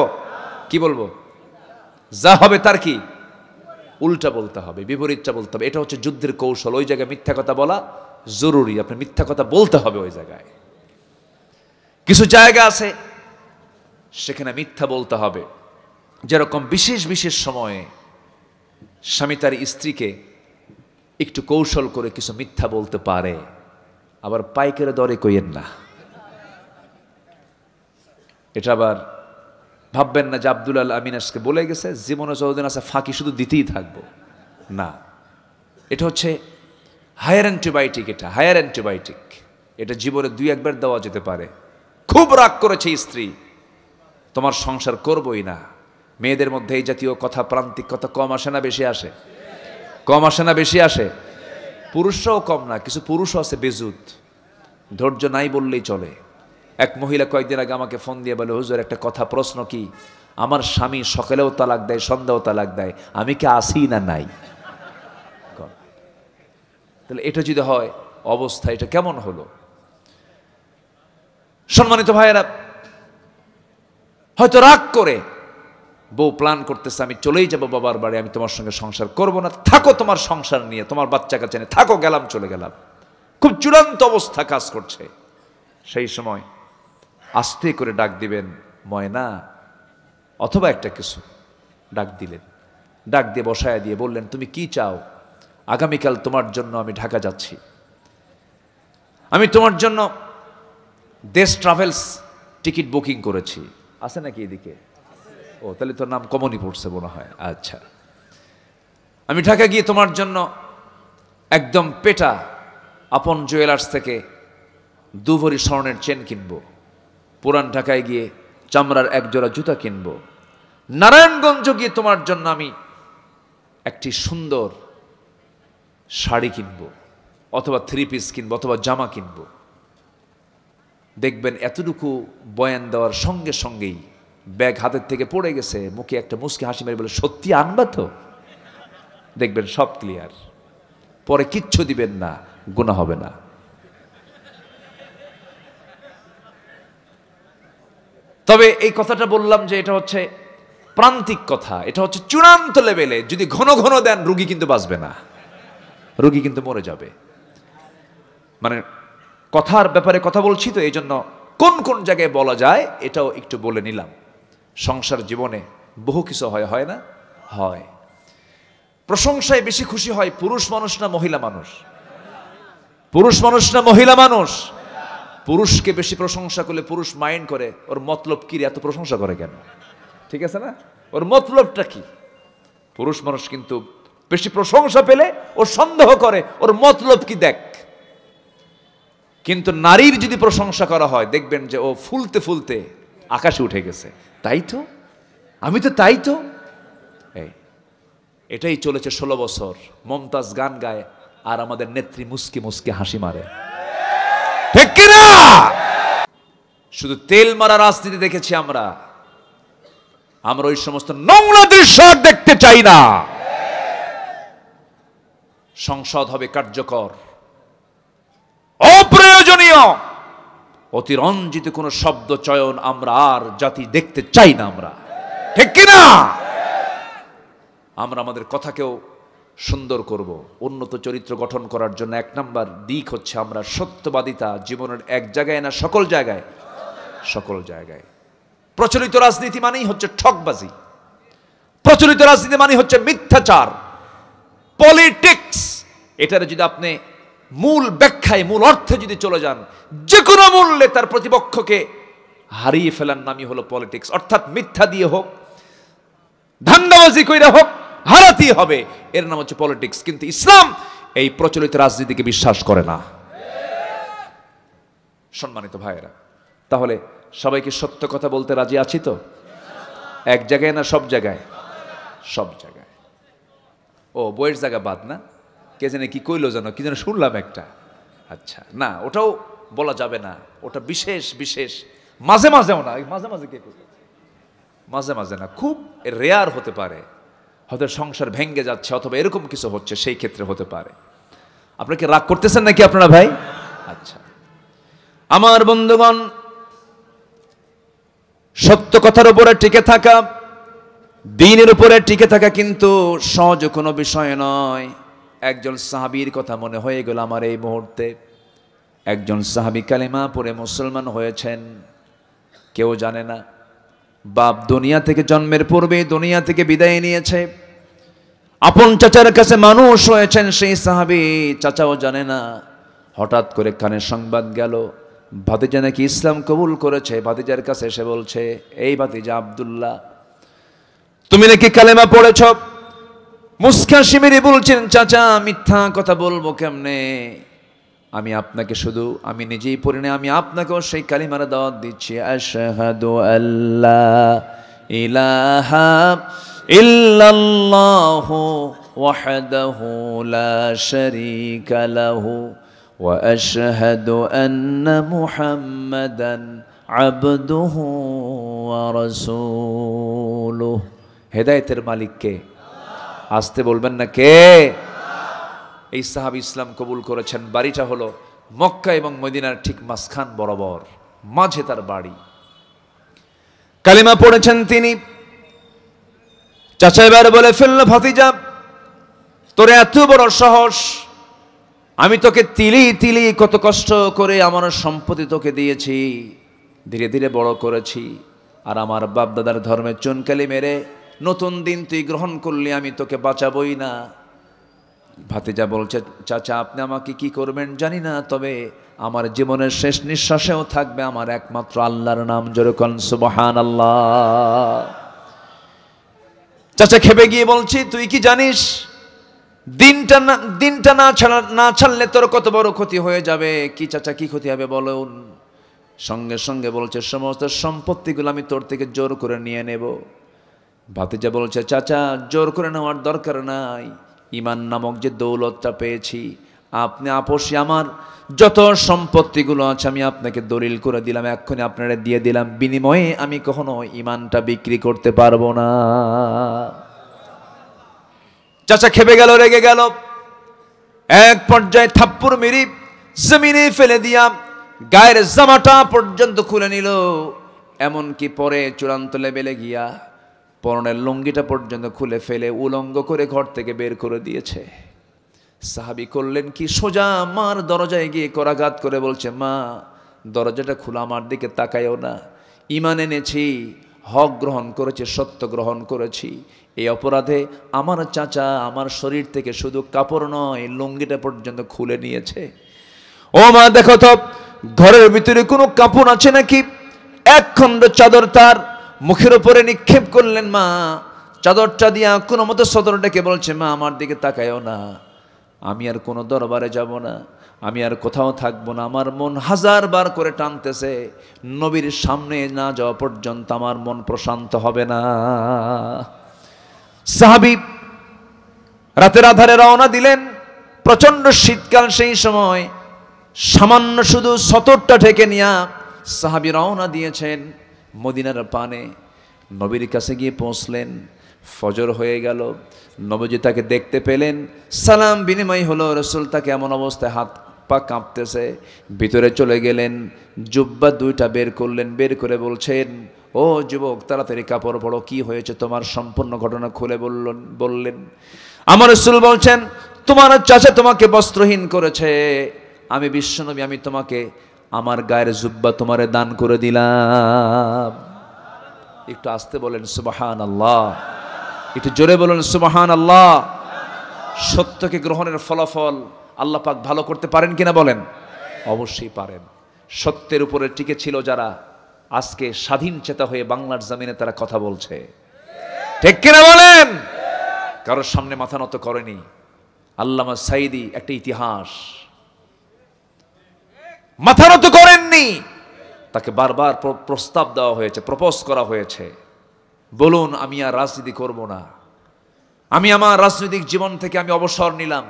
কি বলবো? যা হবে তার কি উল্টা বলতে হবে, বিপরীতটা বলতে হবে। এটা হচ্ছে যুদ্ধের কৌশল। ওই জায়গায় মিথ্যা কথা বলা জরুরি, আপনি মিথ্যা কথা বলতে হবে ওই জায়গায়। কিছু জায়গা আছে সেখানে মিথ্যা বলতে হবে। যেরকম বিশেষ বিশেষ সময়ে স্বামী তার স্ত্রীকে একটু কৌশল করে কিছু মিথ্যা বলতে পারে, আবার পাইকারি দরে কইয়েন না। এটা আবার ভাববেন না যে আব্দুল আল আমিন আজকে বলে গেছে জীবনে যতদিন আছে ফাঁকি শুধু দিতেই থাকবো, না। এটা হচ্ছে হায়ার অ্যান্টিবায়োটিক। এটা হায়ার অ্যান্টিবায়োটিক। এটা জীবনে 2-1 বার দেওয়া যেতে পারে। খুব রাগ করেছে স্ত্রী, তোমার সংসার করবই না। মেয়েদের মধ্যে এই জাতীয় কথা, প্রান্তিক কথা কম আসে না বেশি আসে? কম আসে না বেশি আসে? পুরুষরাও কম না, কিছু পুরুষও আছে বেজুত, ধৈর্য নাই বললেই চলে। এক মহিলা কয়েকদিন আগে আমাকে ফোন দিয়ে বলে, হুজুর একটা কথা, প্রশ্ন কি, আমার স্বামী সকালেও তালাক দেয়, সন্ধ্যাও তালাক দেয়, আমি কি আসি না নাই? তাহলে এটা যদি হয় অবস্থা এটা কেমন হলো? সম্মানিত ভাইয়েরা, হয়তো রাগ করে বউ প্ল্যান করতেছে আমি চলেই যাব বাবার বাড়ি, আমি তোমার সঙ্গে সংসার করব না, থাকো তোমার সংসার নিয়ে, তোমার বাচ্চা কাচ্চা নিয়ে থাকো, গেলাম চলে গেলাম। খুব চূড়ান্ত অবস্থা কাজ করছে। সেই সময় আস্তে করে ডাক দিবেন, ময়না, অথবা একটা কিছু ডাক দিলেন, ডাক দিয়ে বসায় দিয়ে বললেন, তুমি কি চাও? আগামীকাল তোমার জন্য আমি ঢাকা যাচ্ছি, আমি তোমার জন্য দেশ ট্রাভেলস টিকিট বুকিং করেছি। আছে নাকি এদিকে? ও, তাহলে তোর নাম কমনই পড়ছে মনে হয়। আচ্ছা, আমি ঢাকা গিয়ে তোমার জন্য একদম পেটা আপন জুয়েলার্স থেকে 2 ভরি স্বর্ণের চেন কিনবো, পুরান ঢাকায় গিয়ে চামড়ার 1 জোড়া জুতা কিনবো, নারায়ণগঞ্জ গিয়ে তোমার জন্য আমি একটি সুন্দর শাড়ি কিনবো, অথবা 3 পিস কিনবো, অথবা জামা কিনবো। দেখবেন এতটুকু বয়ান দেওয়ার সঙ্গে সঙ্গেই ব্যাগ হাতের থেকে পড়ে গেছে, মুখে একটা মুচকি হাসি মেরে বলে, সত্যি আনবা তো? দেখবেন সব ক্লিয়ার। পরে কিচ্ছু দিবেন না, গুনাহ হবে না। তবে এই কথাটা বললাম যে এটা হচ্ছে প্রান্তিক কথা, এটা হচ্ছে চূড়ান্ত লেভেলে। যদি ঘন ঘন দেন, রুগী কিন্তু বাঁচবে না, রুগী কিন্তু মরে যাবে। মানে কথার ব্যাপারে কথা বলছি তো, এই জন্য কোন কোন জায়গায় বলা যায় এটাও একটু বলে নিলাম। সংসার জীবনে বহু কিছু হয় না? হয়। প্রশংসায় বেশি খুশি হয় পুরুষ মানুষ না মহিলা মানুষ? পুরুষ মানুষ না মহিলা মানুষ? পুরুষকে বেশি প্রশংসা করলে পুরুষ মাইন্ড করে, ওর মতলব কি রে, এত প্রশংসা করে কেন? ঠিক আছে না? ওর মতলবটা কি? পুরুষ মানুষ কিন্তু বেশি প্রশংসা পেলে ও সন্দেহ করে ওর মতলব কি দেখ। কিন্তু নারীর যদি প্রশংসা করা হয় দেখবেন যে ও ফুলতে ফুলতে আকাশে উঠে গেছে। তাই তো, আমি তো তাই তো। এটাই চলেছে 16 বছর। মমতাজ গান গায় আর আমাদের নেত্রী মুস্কি মুস্কি হাসি মারে, ঠিক কিনা? শুধু তেল মারা রাজনীতি দেখেছি আমরা। আমরা ওই সমস্ত নোংরা দৃশ্য দেখতে চাই না। সংসদ হবে কার্যকর, অপ্রয়োজনীয় অতিরঞ্জিত কোন শব্দ চয়ন আমরা আর জাতি দেখতে চাই না আমরা, ঠিক কিনা? আমরা আমাদের কথাকেও সুন্দর করব। উন্নত চরিত্র গঠন করার জন্য 1 নাম্বার দিক হচ্ছে আমরা সত্যবাদিতা জীবনের এক জায়গায় না সকল জায়গায়, সকল জায়গায়। প্রচলিত রাজনীতি মানেই হচ্ছে ঠকবাজি, প্রচলিত রাজনীতি মানে হচ্ছে মিথ্যাচার, পলিটিক্স। এটার যদি আপনি মূল ব্যাখ্যায় মূল অর্থে যদি চলে যান, যে কোনো মূল্যে তার প্রতিপক্ষকে হারিয়ে ফেলার নামই হলো পলিটিক্স। অর্থাৎ মিথ্যা দিয়ে হোক, ধান্দাবাজি কইরা হোক, হারাতেই হবে, এর নাম হচ্ছে পলিটিক্স। কিন্তু ইসলাম এই প্রচলিত রাজনীতিকে বিশ্বাস করে না। সম্মানিত ভাইয়েরা, তাহলে সবাইকে সত্য কথা বলতে রাজি আছি তো? এক জায়গায় না সব জায়গায়? সব জায়গায়। ও বইয়ের জায়গা বাদ না? কে জানে কি কইলো জানো, কি যেন শুনলাম একটা। আচ্ছা, না ওটাও বলা যাবে না, ওটা বিশেষ বিশেষ, মাঝে মাঝেও না। মাঝে মাঝে কে করবে? মাঝে মাঝে না, খুব রেয়ার হতে পারে। হয়তো সংসার ভেঙ্গে যাচ্ছে অথবা এরকম কিছু হচ্ছে, সেই ক্ষেত্রে হতে পারে। আপনাকে রাগ করতেছেন নাকি আপনারা ভাই? আচ্ছা আমার বন্ধুগণ, সত্য কথার উপরে টিকে থাকা, দ্বীনের উপরে টিকে থাকা কিন্তু সহজ কোনো বিষয় নয়। একজন সাহাবীর কথা মনে হয়ে গেল আমার এই মুহূর্তে। একজন সাহাবী কালেমা পড়ে মুসলমান হয়েছেন, কেউ জানে না। বাপ দুনিয়া থেকে জন্মের পূর্বে দুনিয়া থেকে বিদায় নিয়েছে। আপন চাচার কাছে মানুষ হয়েছেন সেই সাহাবী, চাচাও জানে না। হঠাৎ করে কানে সংবাদ গেল ভাতিজা নাকি ইসলাম কবুল করেছে। ভাতিজার কাছে এসে বলছে, এই ভাতিজা আব্দুল্লাহ, তুমি নাকি কালেমা পড়েছ। মুস্কা শিমিরি বলছেন, চাচা মিথ্যা কথা বলবো কেমনে? আমি আপনাকে শুধু, আমি নিজেই পড়ি না, আমি আপনাকেও সেই কালিমার দাওয়াত দিচ্ছি। আশহাদু আল্লা ইলাহা ইল্লাল্লাহু ওয়াহদাহু লা শারীকা লাহু ওয়া আশহাদু আন্না মুহাম্মাদান আবদুহু ওয়া রাসূলুহু। হেদায়েতের মালিক কে? আসতে বলবেন না কে? এই সাহাবী ইসলাম কবুল করেছেন। বাড়িটা হলো মক্কা এবং মদিনার ঠিক মাঝখান বরাবর, মাঝে তার বাড়ি। কালিমা পড়েছেন তিনি। চাচা এবার বলে ফেলল, ভাতিজা তোর এত বড় সাহস, আমি তোকে তিলি তিলি কত কষ্ট করে আমার সম্পত্তি তোকে দিয়েছি, ধীরে ধীরে বড় করেছি, আর আমার বাপ দাদার ধর্মে চুনকালি মেরে নতুন দিন তুই গ্রহণ করলি, আমি তোকে বাঁচাবই না। ভাতিজা বলছে, চাচা আপনি আমাকে কি করবেন জানি না, তবে আমার জীবনের শেষ নিঃশ্বাসেও থাকবে আমার একমাত্র আল্লাহর নাম। জোরে কোন সুবহানাল্লাহ। চাচা খেপে গিয়ে বলছি, তুই কি জানিস দিনটা না ছাড়লে তোর কত বড় ক্ষতি হয়ে যাবে? কি চাচা, কি ক্ষতি হবে বলুন? সঙ্গে সঙ্গে বলছে, সমস্ত সম্পত্তিগুলো আমি তোর থেকে জোর করে নিয়ে নেব। ভাতিজা বলছে, চাচা জোর করে নেওয়ার দরকার নাই, ঈমান নামক যে দৌলতটা পেয়েছি, আপনি আপোষে আমার যত সম্পত্তিগুলো আছে আমি আপনাকে দলিল করে দিলাম, এক্ষুনি আপনারা দিয়ে দিলাম, বিনিময়ে আমি কখনো ঈমানটা বিক্রি করতে পারবো না। চাচা খেপে গেল, রেগে গেল। এক পর্যায়ে থাপ্পড় মেরে জমিনে ফেলে দিয়া গায়ের জামাটা পর্যন্ত খুলে নিল, এমনকি পরে চূড়ান্ত লেভেলে গিয়া পরনের লুঙ্গিটা পর্যন্ত খুলে ফেলে উলঙ্গ করে ঘর থেকে বের করে দিয়েছে। সাহাবী করলেন কি, সোজা মার দরজায় গিয়ে করাঘাত করে বলছে, মা দরজাটা খোলা, আমার দিকে তাকায়ও না। ঈমান এনেছি, হক গ্রহণ করেছি, সত্য গ্রহণ করেছি, এই অপরাধে আমার চাচা আমার শরীর থেকে শুধু কাপড় নয় লুঙ্গিটা পর্যন্ত খুলে নিয়েছে। ও মা দেখো তো ঘরের ভিতরে কোনো কাপড় আছে নাকি? এক খণ্ড চাদর তার মুখের উপরে নিক্ষেপ করলেন মা। চাদরটা দিয়া কোনো মতো সদর ডেকে বলছে, মা আমার দিকে তাকায়ও না, আমি আর কোনো দরবারে যাব না, আমি আর কোথাও থাকবো না। আমার মন হাজার বার করে টানতেছে, নবীর সামনে না যাওয়া পর্যন্ত আমার মন প্রশান্ত হবে না। সাহাবী রাতের আধারে রওনা দিলেন। প্রচন্ড শীতকাল সেই সময়, সামান্য শুধু সতরটা ঢেকে নিয়া সাহাবী রওনা দিয়েছেন মদিনার পানে। নবীর কাছে গিয়ে পৌঁছলেন, ফজর হয়ে গেল। নবীজি তাকে দেখতে পেলেন, সালাম বিনিময় হলো। রাসূল তাকে এমন অবস্থায় হাত পা কাঁপতেছে, ভিতরে চলে গেলেন, জুব্বা দুইটা বের করলেন, বের করে বলছেন, ও যুবক তাড়াতাড়ি কাপড় পরো, কি হয়েছে তোমার? সম্পূর্ণ ঘটনা খুলে বললেন। আমার রাসূল বলছেন, তোমার চাচা তোমাকে বস্ত্রহীন করেছে, আমি বিশ্বনবী, আমি তোমাকে আমার গায়ের জুব্বা তোমারে দান করে দিলাম। একটু আস্তে বলেন সুবহানাল্লাহ, একটু জোরে বলেন সুবহানাল্লাহ। সত্যকে গ্রহণের ফলাফল আল্লাহ পাক ভালো করতে পারেন কিনা বলেন? অবশ্যই পারেন। সত্যের উপরে টিকে ছিল যারা, আজকে স্বাধীন চেতা হয়ে বাংলার জমিনে তারা কথা বলছে, ঠিক কিনা বলেন? কারোর সামনে মাথা নত করেনি। আল্লামা সাঈদী একটা ইতিহাস, মাথা নত করেননি। তাকে বারবার প্রস্তাব দেওয়া হয়েছে, প্রপোজ করা হয়েছে, বলুন আমি আর রাজনীতি করব না, আমি আমার রাজনৈতিক জীবন থেকে আমি অবসর নিলাম,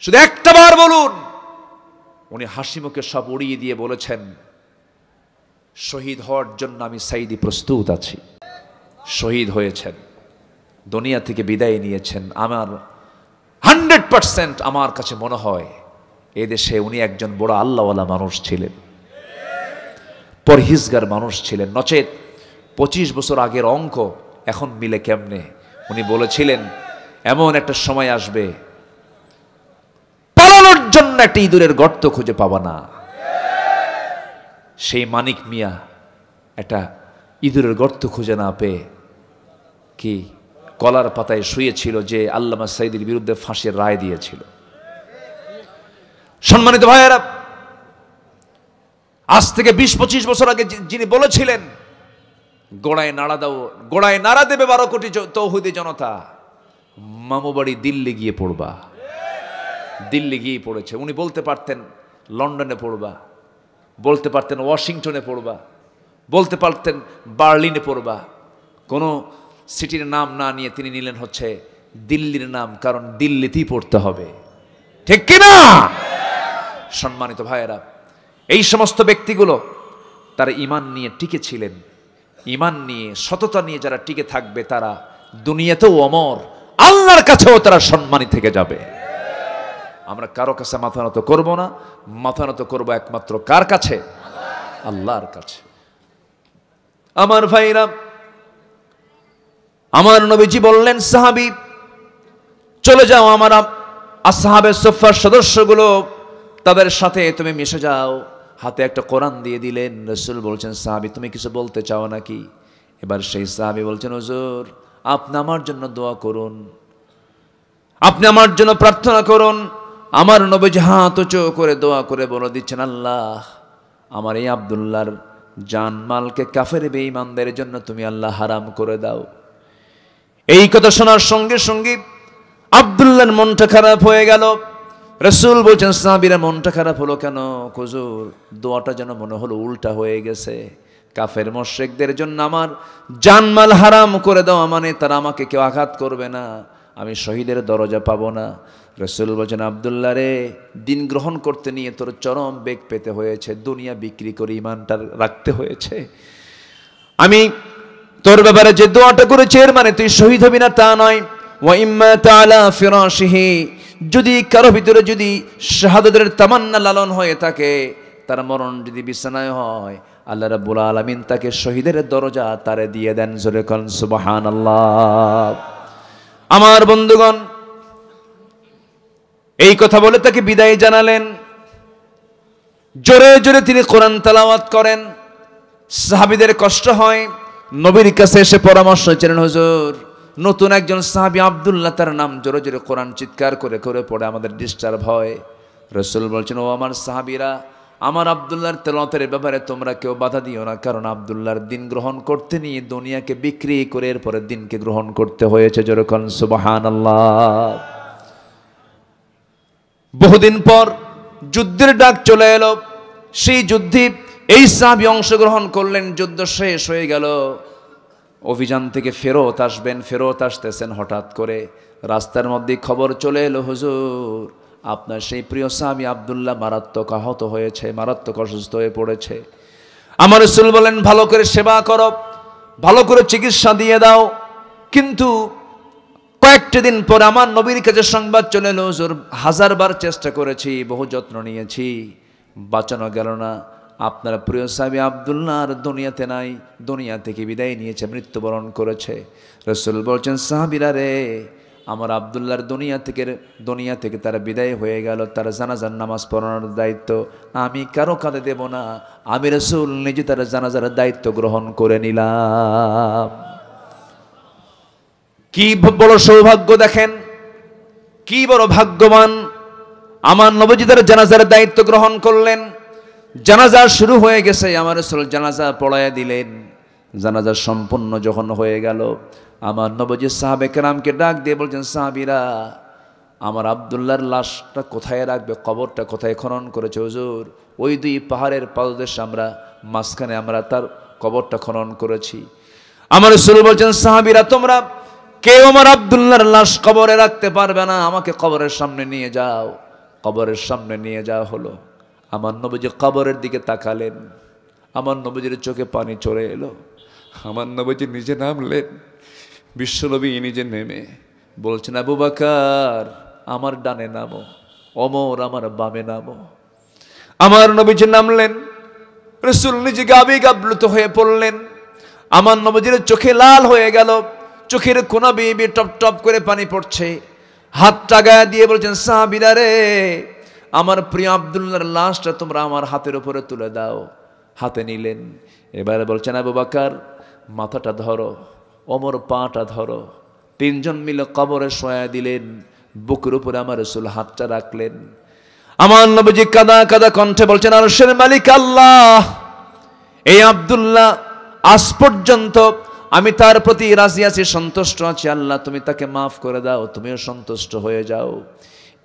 শুধু একটা বার বলুন। উনি হাসি মুখে সব উড়িয়ে দিয়ে বলেছেন, শহীদ হওয়ার জন্য আমি সাঈদী প্রস্তুত আছি। শহীদ হয়েছেন, দুনিয়া থেকে বিদায় নিয়েছেন। আমার 100% আমার কাছে মনে হয় এদেশে উনি একজন বড় আল্লাহওয়ালা মানুষ ছিলেন, পরহেজগার মানুষ ছিলেন। নচেত 25 বছর আগের অঙ্ক এখন মিলে কেমনে? উনি বলেছিলেন, এমন একটা সময় আসবে পালানোর জন্য একটা ইঁদুরের গর্ত খুঁজে পাবা না। সেই মানিক মিয়া একটা ইঁদুরের গর্ত খুঁজে না পেয়ে কি কলার পাতায় শুয়েছিল, যে আল্লামা সাঈদীর বিরুদ্ধে ফাঁসির রায় দিয়েছিল। সম্মানিত ভাইয়েরা, আজ থেকে 20-25 বছর আগে যিনি বলেছিলেন, গোড়ায় নাড়া দাও, গোড়ায় নাড়া দেবে 12 কোটি তৌহিদি জনতা, মামুবাড়ি দিল্লি গিয়ে পড়বা। দিল্লি গিয়ে পড়েছে। উনি বলতে পারতেন লন্ডনে পড়বা, বলতে পারতেন ওয়াশিংটনে পড়বা, বলতে পারতেন বার্লিনে পড়বা। কোনো সিটির নাম না নিয়ে তিনি নিলেন হচ্ছে দিল্লির নাম, কারণ দিল্লিতেই পড়তে হবে, ঠিক কিনা? সম্মানিত ভাইয়েরা, এই সমস্ত ব্যক্তিগুলো তারা ঈমান নিয়ে টিকে ছিলেন। ঈমান নিয়ে, সততা নিয়ে যারা টিকে থাকবে তারা দুনিয়াতেও অমর, আল্লাহর কাছেও তারা সম্মানী থেকে যাবে। আমরা কারো কাছে মাথা নত করব না, মাথা নত করব একমাত্র কার কাছে? আল্লাহর কাছে। আমার ভাইরা, আমার নবীজি বললেন, সাহাবী চলে যাও, আমার আসহাবে সুফফার সদস্যগুলো, তাদের সাথে তুমি মিশে যাও। হাতে একটা কোরআন দিয়ে দিলেন। রাসূল বলছেন, সাহাবী তুমি কিছু বলতে চাও নাকি? এবার সেই সাহাবী বলছেন, হুজুর আপনি আমার জন্য দোয়া করুন, আপনি আমার জন্য প্রার্থনা করুন। আমার নবীজি হাত উঁচু করে দোয়া করে বলে দিচ্ছেন, আল্লাহ আমার এই আব্দুল্লাহর জানমালকে কাফের বেঈমানদের জন্য তুমি আল্লাহ হারাম করে দাও। এই কথা শোনার সঙ্গে সঙ্গে আব্দুল্লাহর মনটা খারাপ হয়ে গেল। রাসূল বলছেন, সাহাবীরা মনটা খারাপ হলো কেন? হুজুর দোয়াটা যেন মনে হলো উল্টা হয়ে গেছে। কাফের মুশরিকদের জন্য আমার জানমাল হারাম করে দেওয়া মানে তারা আমাকে কেউ আঘাত করবে না, আমি শহীদের দরজা পাবো না। রাসূল বলছেন, আব্দুল্লাহ রে, দিন গ্রহণ করতে নিয়ে তোর চরম বেগ পেতে হয়েছে, দুনিয়া বিক্রি করে ঈমানটা রাখতে হয়েছে। আমি তোর ব্যাপারে যে দোয়াটা করেছি এর মানে তুই শহীদ হবি না তা নয়। ওয়া ইম্মা তাআলা ফিরাশিহি, যদি কারো ভিতরে যদি শাহাদাতের তামান্না লালন হয়ে থাকে, তার মরণ যদি বিছানায় হয়, আল্লাহ রাব্বুল আলামিন তাকে শহীদের দরজা তারে দিয়ে দেন। জোরে কোন সুবহানাল্লাহ। আমার বন্ধুগণ, এই কথা বলে তাকে বিদায় জানালেন। জোরে জোরে তিনি কোরআন তেলাওয়াত করেন। সাহাবীদের কষ্ট হয়, নবীর কাছে এসে পরামর্শ চাইলেন, হুজুর নতুন একজন সাহাবী আব্দুল্লাহ, তার নাম জোরে জোরে কোরআন চিৎকার করে করে পড়ে, আমাদের ডিস্টার্ব হয়। রাসূল বলছেন, ও আমার সাহাবীরা, আমার আব্দুল্লাহর তেলাওয়াতের ব্যাপারে তোমরা কেউ বাধা দিও না, কারণ আব্দুল্লাহর দিন গ্রহণ করতে নিয়ে দুনিয়াকে বিক্রি করে এরপরে দিনকে গ্রহণ করতে হয়েছে। জোরে কোন সুবহানাল্লাহ। বহুদিন পর যুদ্ধের ডাক চলে এলো। সেই যুদ্ধে এই সাহাবী অংশগ্রহণ করলেন। যুদ্ধ শেষ হয়ে গেল, অভিযান থেকে ফেরত আসবেন, ফেরত আসতেছেন, হঠাৎ করে রাস্তার মধ্যে খবর চলে এলো, হুজুর আপনার সেই প্রিয় সাহাবী আব্দুল্লাহ মারাত্মক আহত হয়েছে, মারাত্মক অসুস্থ হয়ে পড়েছে। আমার রাসূল বলেন, ভালো করে সেবা করো, ভালো করে চিকিৎসা দিয়ে দাও। কিন্তু কয়েকটা দিন পর আমার নবীর কাছে সংবাদ চলে এলো, হুজুর হাজারবার চেষ্টা করেছি, বহু যত্ন নিয়েছি, বাঁচানো গেল না। আপনার প্রিয় সাহাবী আব্দুল্লাহ আর দুনিয়াতে নাই, দুনিয়া থেকে বিদায় নিয়েছে, মৃত্যুবরণ করেছে। রাসূল বলছেন, সাহাবীরা রে, আমার আব্দুল্লাহর দুনিয়া থেকে তার বিদায় হয়ে গেল, তার জানাজার নামাজ পড়ানোর দায়িত্ব আমি কারো কাঁধে দেব না, আমি রাসূল নিজে তার জানাজার দায়িত্ব গ্রহণ করে নিলাম। কি বড় সৌভাগ্য দেখেন, কি বড় ভাগ্যবান। আমার নবীজি তার জানাজার দায়িত্ব গ্রহণ করলেন। জানাজা শুরু হয়ে গেছে, আমার রাসূল জানাজা পড়ায়া দিলেন। জানাজা সম্পূর্ণ যখন হয়ে গেল, আমার নবীজি সাহাবে কেরামকে ডাক দিয়ে বলছেন, সাহাবীরা, আমার আব্দুল্লাহর লাশটা কোথায় রাখবে, কবরটা কোথায় খনন করেছে হুজুর? ওই দুই পাহাড়ের পাদদেশে আমরা মাঝখানে আমরা তার কবরটা খনন করেছি। আমার রাসূল বলছেন, সাহাবীরা, তোমরা কেউ আমার আব্দুল্লাহর লাশ কবরে রাখতে পারবে না, আমাকে কবরের সামনে নিয়ে যাও। কবরের সামনে নিয়ে যাওয়া হলো। আমার নবীজি কবরের দিকে তাকালেন, আমার নবীজির চোখে পানি চলে এলো। আমার নবীজি নিজে নামলেন, বিশ্বনবী নিজে নেমে বলছেন, আবু বকর আমার ডানে নামো, ওমর আমার বামে নামো। আমার নবীজি নামলেন, রাসূল নিজে আবেগ আপ্লুত হয়ে পড়লেন। আমার নবীজির চোখে লাল হয়ে গেল, চোখের কোনা বেয়ে বেয়ে টপ টপ করে পানি পড়ছে। হাতটা গায়ে দিয়ে বলছেন, সাহাবীরা রে, আমার প্রিয় আব্দুল্লাহর লাশটা তোমরা আমার হাতের উপরে তুলে দাও। হাতে নিলেন। এবারে বলছেন, আবু বকর মাথাটা ধরো, ওমর পাটা ধরো। তিনজন মিলে কবরে শোয়া দিলেন। বুকের উপরে আমার রাসূল হাতটা রাখলেন। আমার নবীজি কাদা কাদা কণ্ঠে বলছেন, আরশের মালিক আল্লাহ, এই আব্দুল্লাহ আজ পর্যন্ত আমি তার প্রতি রাজি আছি, সন্তুষ্ট আছি, আল্লাহ তুমি তাকে মাফ করে দাও, তুমিও সন্তুষ্ট হয়ে যাও।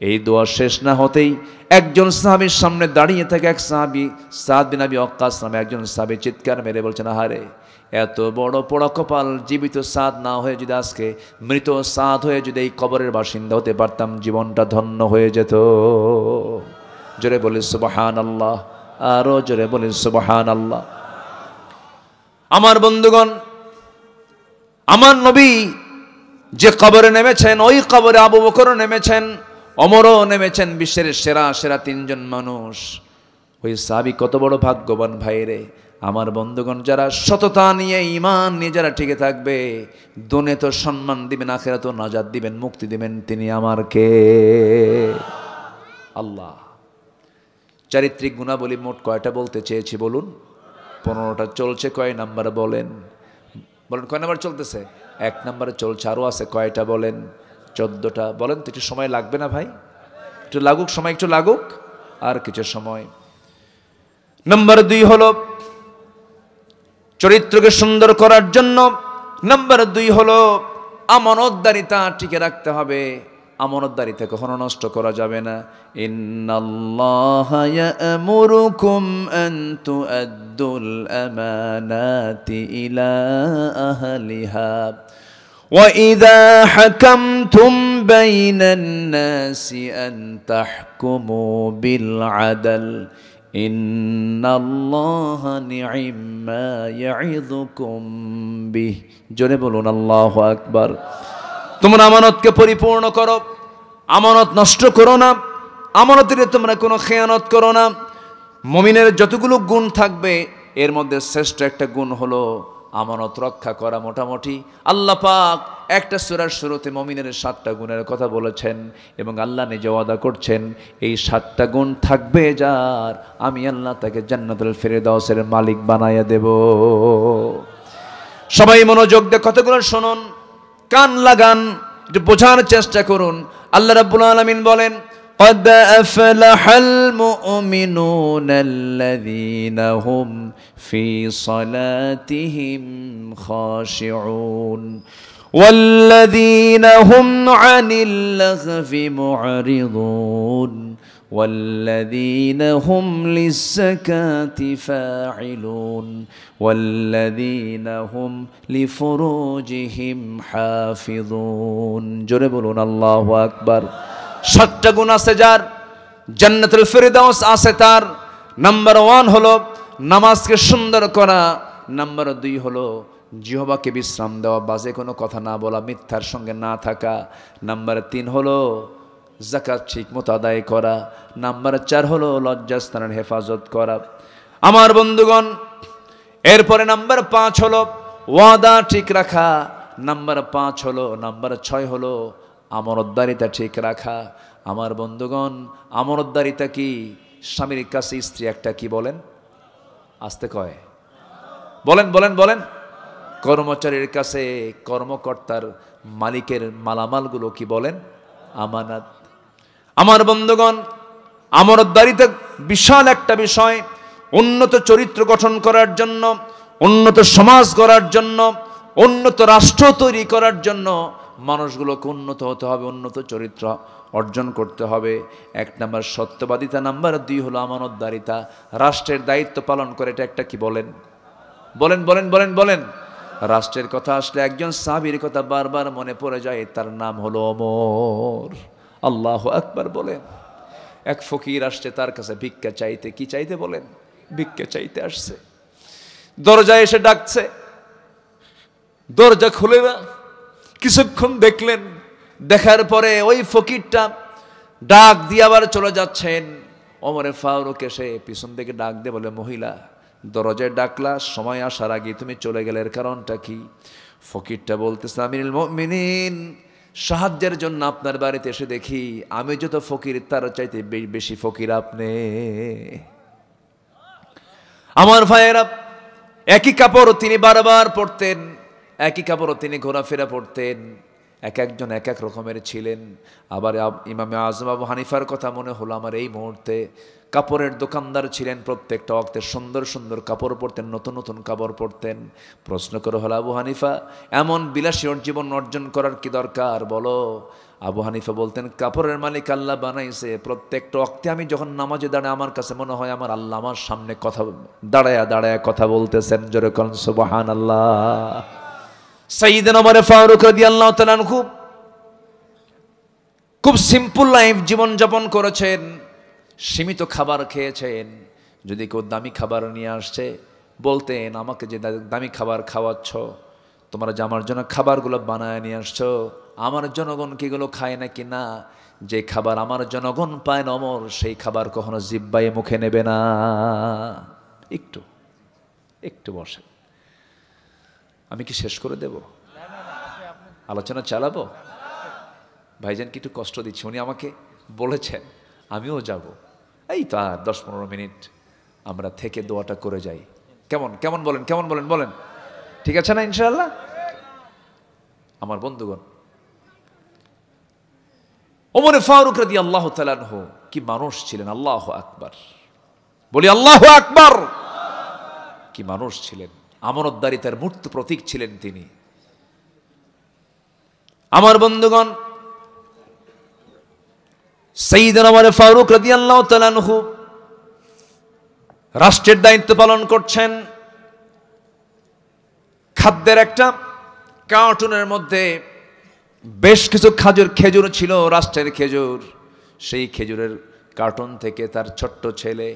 এই দোয়া শেষ না হতেই একজন সাহাবীর সামনে দাঁড়িয়ে থাকে এক সাহাবী, সাদ বিন আবি ওয়াক্কাস নামে একজন সাহাবী চিৎকার মেরে বলছেন, আহারে, এত বড় পোড়া কপাল, জীবিত সাদ না হয়ে যদি আজকে মৃত সাদ হয়ে যদি এই কবরের বাসিন্দা হতে পারতাম, জীবনটা ধন্য হয়ে যেত। জোরে বলি সুবহানাল্লাহ, আরো জোরে বলি সুবহানাল্লাহ। আমার বন্ধুগণ, আমার নবী যে কবরে নেমেছেন, ওই কবরে আবু বকরও নেমেছেন, ওমরও নেমেছেন, বিশ্বের সেরা সেরা তিনজন মানুষ। ওই সাহাবী কত বড় ভাগ্যবান ভাইরে। আমার বন্ধুগণ, যারা সততা নিয়ে, ঈমান নিয়ে যারা টিকে থাকবে, দুনিয়াতে তো সম্মান দিবেন, আখিরাতেও নাজাত দিবেন, মুক্তি দিবেন, তিনি আমার কে? আল্লাহ। চারিত্রিক গুণাবলী মোট কয়টা বলতে চেয়েছি বলুন? 15টা চলছে। কয় নাম্বার বলেন? বলেন, কয় নাম্বার চলতেছে? 1 নাম্বারে চলছে। আরও আছে কয়টা বলেন? 14টা। বলেন তো, একটু সময় লাগবে না ভাই? একটু লাগুক সময়, একটু লাগুক, আর কিছু সময়। নাম্বার 2 হলো চরিত্রকে সুন্দর করার জন্য। নাম্বার 2 হলো আমানতদারিতা টিকে রাখতে হবে। আমানতদারিতা কখনো নষ্ট করা যাবে না। ইন্নাল্লাহা ইয়া'মুরুকুম আন তু'আদ্দুল আমানাতি ইলা আহলিহা ওয়া ইযা হাকামতুম বাইনান নাসি আন তাহকুমু বিল আদল ইন্নাল্লাহা নি'মা ইয়া'ইযুকুম বিহি। জোরে বলুন আল্লাহু আকবার। তোমরা আমানতকে পরিপূর্ণ করো, আমানত নষ্ট করো না, আমানতের তোমরা কোনো খেয়ানত করো না। মুমিনের যতগুলো গুণ থাকবে, এর মধ্যে শ্রেষ্ঠ একটা গুণ হলো আমানত রক্ষা করা। মোটামুটি আল্লাহ পাক একটা সূরার শুরুতে মুমিনের 7টা গুণের কথা বলেছেন এবং আল্লাহ নিজে ওয়াদা করছেন এই 7টা গুণ থাকবে যার, আমি আল্লাহ তাকে জান্নাতুল ফিরদাউসের মালিক বানায়া দেব। সবাই মনোযোগ দিয়ে কথাগুলো শুনুন, কান লাগান, একটু বোঝার চেষ্টা করুন। আল্লাহ রাব্বুল আলামিন বলেন, قد أفلح المؤمنون الذين هم في صلاتهم خاشعون والذين هم عن اللغو معرضون والذين هم للزكاة فاعلون والذين هم لفروجهم حافظون জোরে বলুন আল্লাহু আকবার। 7টা গুণ আছে যার, জান্নাতুল ফিরদাউস আছে তার। নাম্বার 1 হলো নামাজকে সুন্দর করা, নাম্বার 2 হলো জিহ্বাকে বিশ্রাম দেওয়া, বাজে কোনো কথা না বলা, মিথ্যার সঙ্গে না থাকা, নাম্বার 3 হলো যাকাত ঠিকমতো আদায় করা, নাম্বার 4 হলো লজ্জাস্থানের হেফাজত করা। আমার বন্ধুগণ, এরপরে নাম্বার 5 হলো ওয়াদা ঠিক রাখা, নাম্বার 5 হলো, নাম্বার 6 হলো আমানতদারিতা ঠিক রাখা। আমার বন্ধুগণ, আমানতদারিতা কি? স্বামীর কাছে স্ত্রী একটা কি বলেন, আসতে কয়, বলেন বলেন বলেন, কর্মচারীর কাছে কর্মকর্তার মালিকের মালামালগুলো কি বলেন, আমানত। আমার বন্ধুগণ, আমানতদারিতা বিশাল একটা বিষয়। উন্নত চরিত্র গঠন করার জন্য, উন্নত সমাজ গড়ার জন্য, উন্নত রাষ্ট্র তৈরি করার জন্য মানুষগুলোকে উন্নত হতে হবে, উন্নত চরিত্র অর্জন করতে হবে। 1 নাম্বার সত্যবাদিতা, নাম্বার 2 হলো আমানতদারিতা। রাষ্ট্রের দায়িত্ব পালন করে, এটা একটা কি বলেন, বলেন বলেন বলেন বলেন। রাষ্ট্রের কথা আসলে একজন সাহাবীর কথা বারবার মনে পড়ে যায়, তার নাম হলো ওমর। আল্লাহু আকবার বলেন। এক ফকির আসছে তার কাছে ভিক্ষা চাইতে, কি চাইতে বলেন, ভিক্ষা চাইতে আসছে। দরজায় এসে ডাকছে, দরজা খুলে না। কিছুক্ষণ দেখলেন, দেখার পরে ওই ফকিরটা ডাক দিয়ে আবার চলে যাচ্ছেন। ওমরে ফারুক এসে পিছন থেকে ডাক দিয়ে বলে, মহিলা দরজায় ডাকলা, সময় আসার আগে তুমি চলে গেলে, এর কারণটা কি? ফকিরটা বলতেছে, আমিরুল মুমিনিন, সাহায্যের জন্য আপনার বাড়িতে এসে দেখি আমি যত ফকির তার চাইতে বেশি ফকির আপনি। আমার ভাইয়েরা, একই কাপড় তিনি বারবার পরতেন, একই কাপড় তিনি ঘোরাফেরা পরতেন, এক একজন এক এক রকমের ছিলেন। আবার ইমামে আজম আবু হানিফার কথা মনে হলো আমার এই মুহূর্তে। কাপড়ের দোকানদার ছিলেন, প্রত্যেকটা ওয়াক্তে সুন্দর সুন্দর কাপড় পরতেন, নতুন নতুন কাপড় পরতেন। প্রশ্ন করে হলো, আবু হানিফা, এমন বিলাসী জীবন অর্জন করার কি দরকার বলো? আবু হানিফা বলতেন, কাপড়ের মালিক আল্লাহ বানাইছে, প্রত্যেকটা ওয়াক্তে আমি যখন নামাজে দাঁড়াই আমার কাছে মনে হয় আমার আল্লাহ আমার সামনে কথা দাঁড়ায়া দাঁড়ায়া কথা বলতেছেন। জোরে কোন সুবহানাল্লাহ। সাইয়েদনা ওমর ফারুক রাদিয়াল্লাহু তাআলা খুব সিম্পল লাইফ জীবন যাপন করেছেন, সীমিত খাবার খেয়েছেন। যদি কেউ দামি খাবার নিয়ে আসছে বলতেন, আমাকে যে দামি খাবার খাওয়াচ্ছ, তোমরা যে আমার জন্য খাবারগুলো বানায় নিয়ে আসছো, আমার জনগণ কি এগুলো খায় নাকি? না, যে খাবার আমার জনগণ পায় না ওমর, সেই খাবার কখনো জিহ্বায় মুখে নেবে না। একটু একটু বসে, আমি কি শেষ করে দেব? আলোচনা চালাবো? ভাইজান কি একটু কষ্ট দিচ্ছে, উনি আমাকে বলেছেন আমিও যাব। এই তো আর 10-15 মিনিট আমরা থেকে দোয়াটা করে যাই। কেমন কেমন বলেন, কেমন বলেন বলেন, ঠিক আছে না ইনশাআল্লাহ? আমার বন্ধুগণ, ওমর ফারুক রাদিয়াল্লাহু তাআলা আনহু কি মানুষ ছিলেন! আল্লাহু আকবার বলি, আল্লাহু আকবার। কি মানুষ ছিলেন! আমানতদারিতার মূর্ত প্রতীক ছিলেন তিনি। আমার বন্ধুগণ, সাইয়েদনা ওমর ফারুক রাদিয়াল্লাহু তাআলা আনহু রাষ্ট্রের দায়িত্ব পালন করছেন। খাদ্যের একটা কার্টুনের মধ্যে বেশ কিছু খেজুর ছিল, রাষ্ট্রের খেজুর। সেই খেজুরের কার্টুন থেকে তার ছোট্ট ছেলে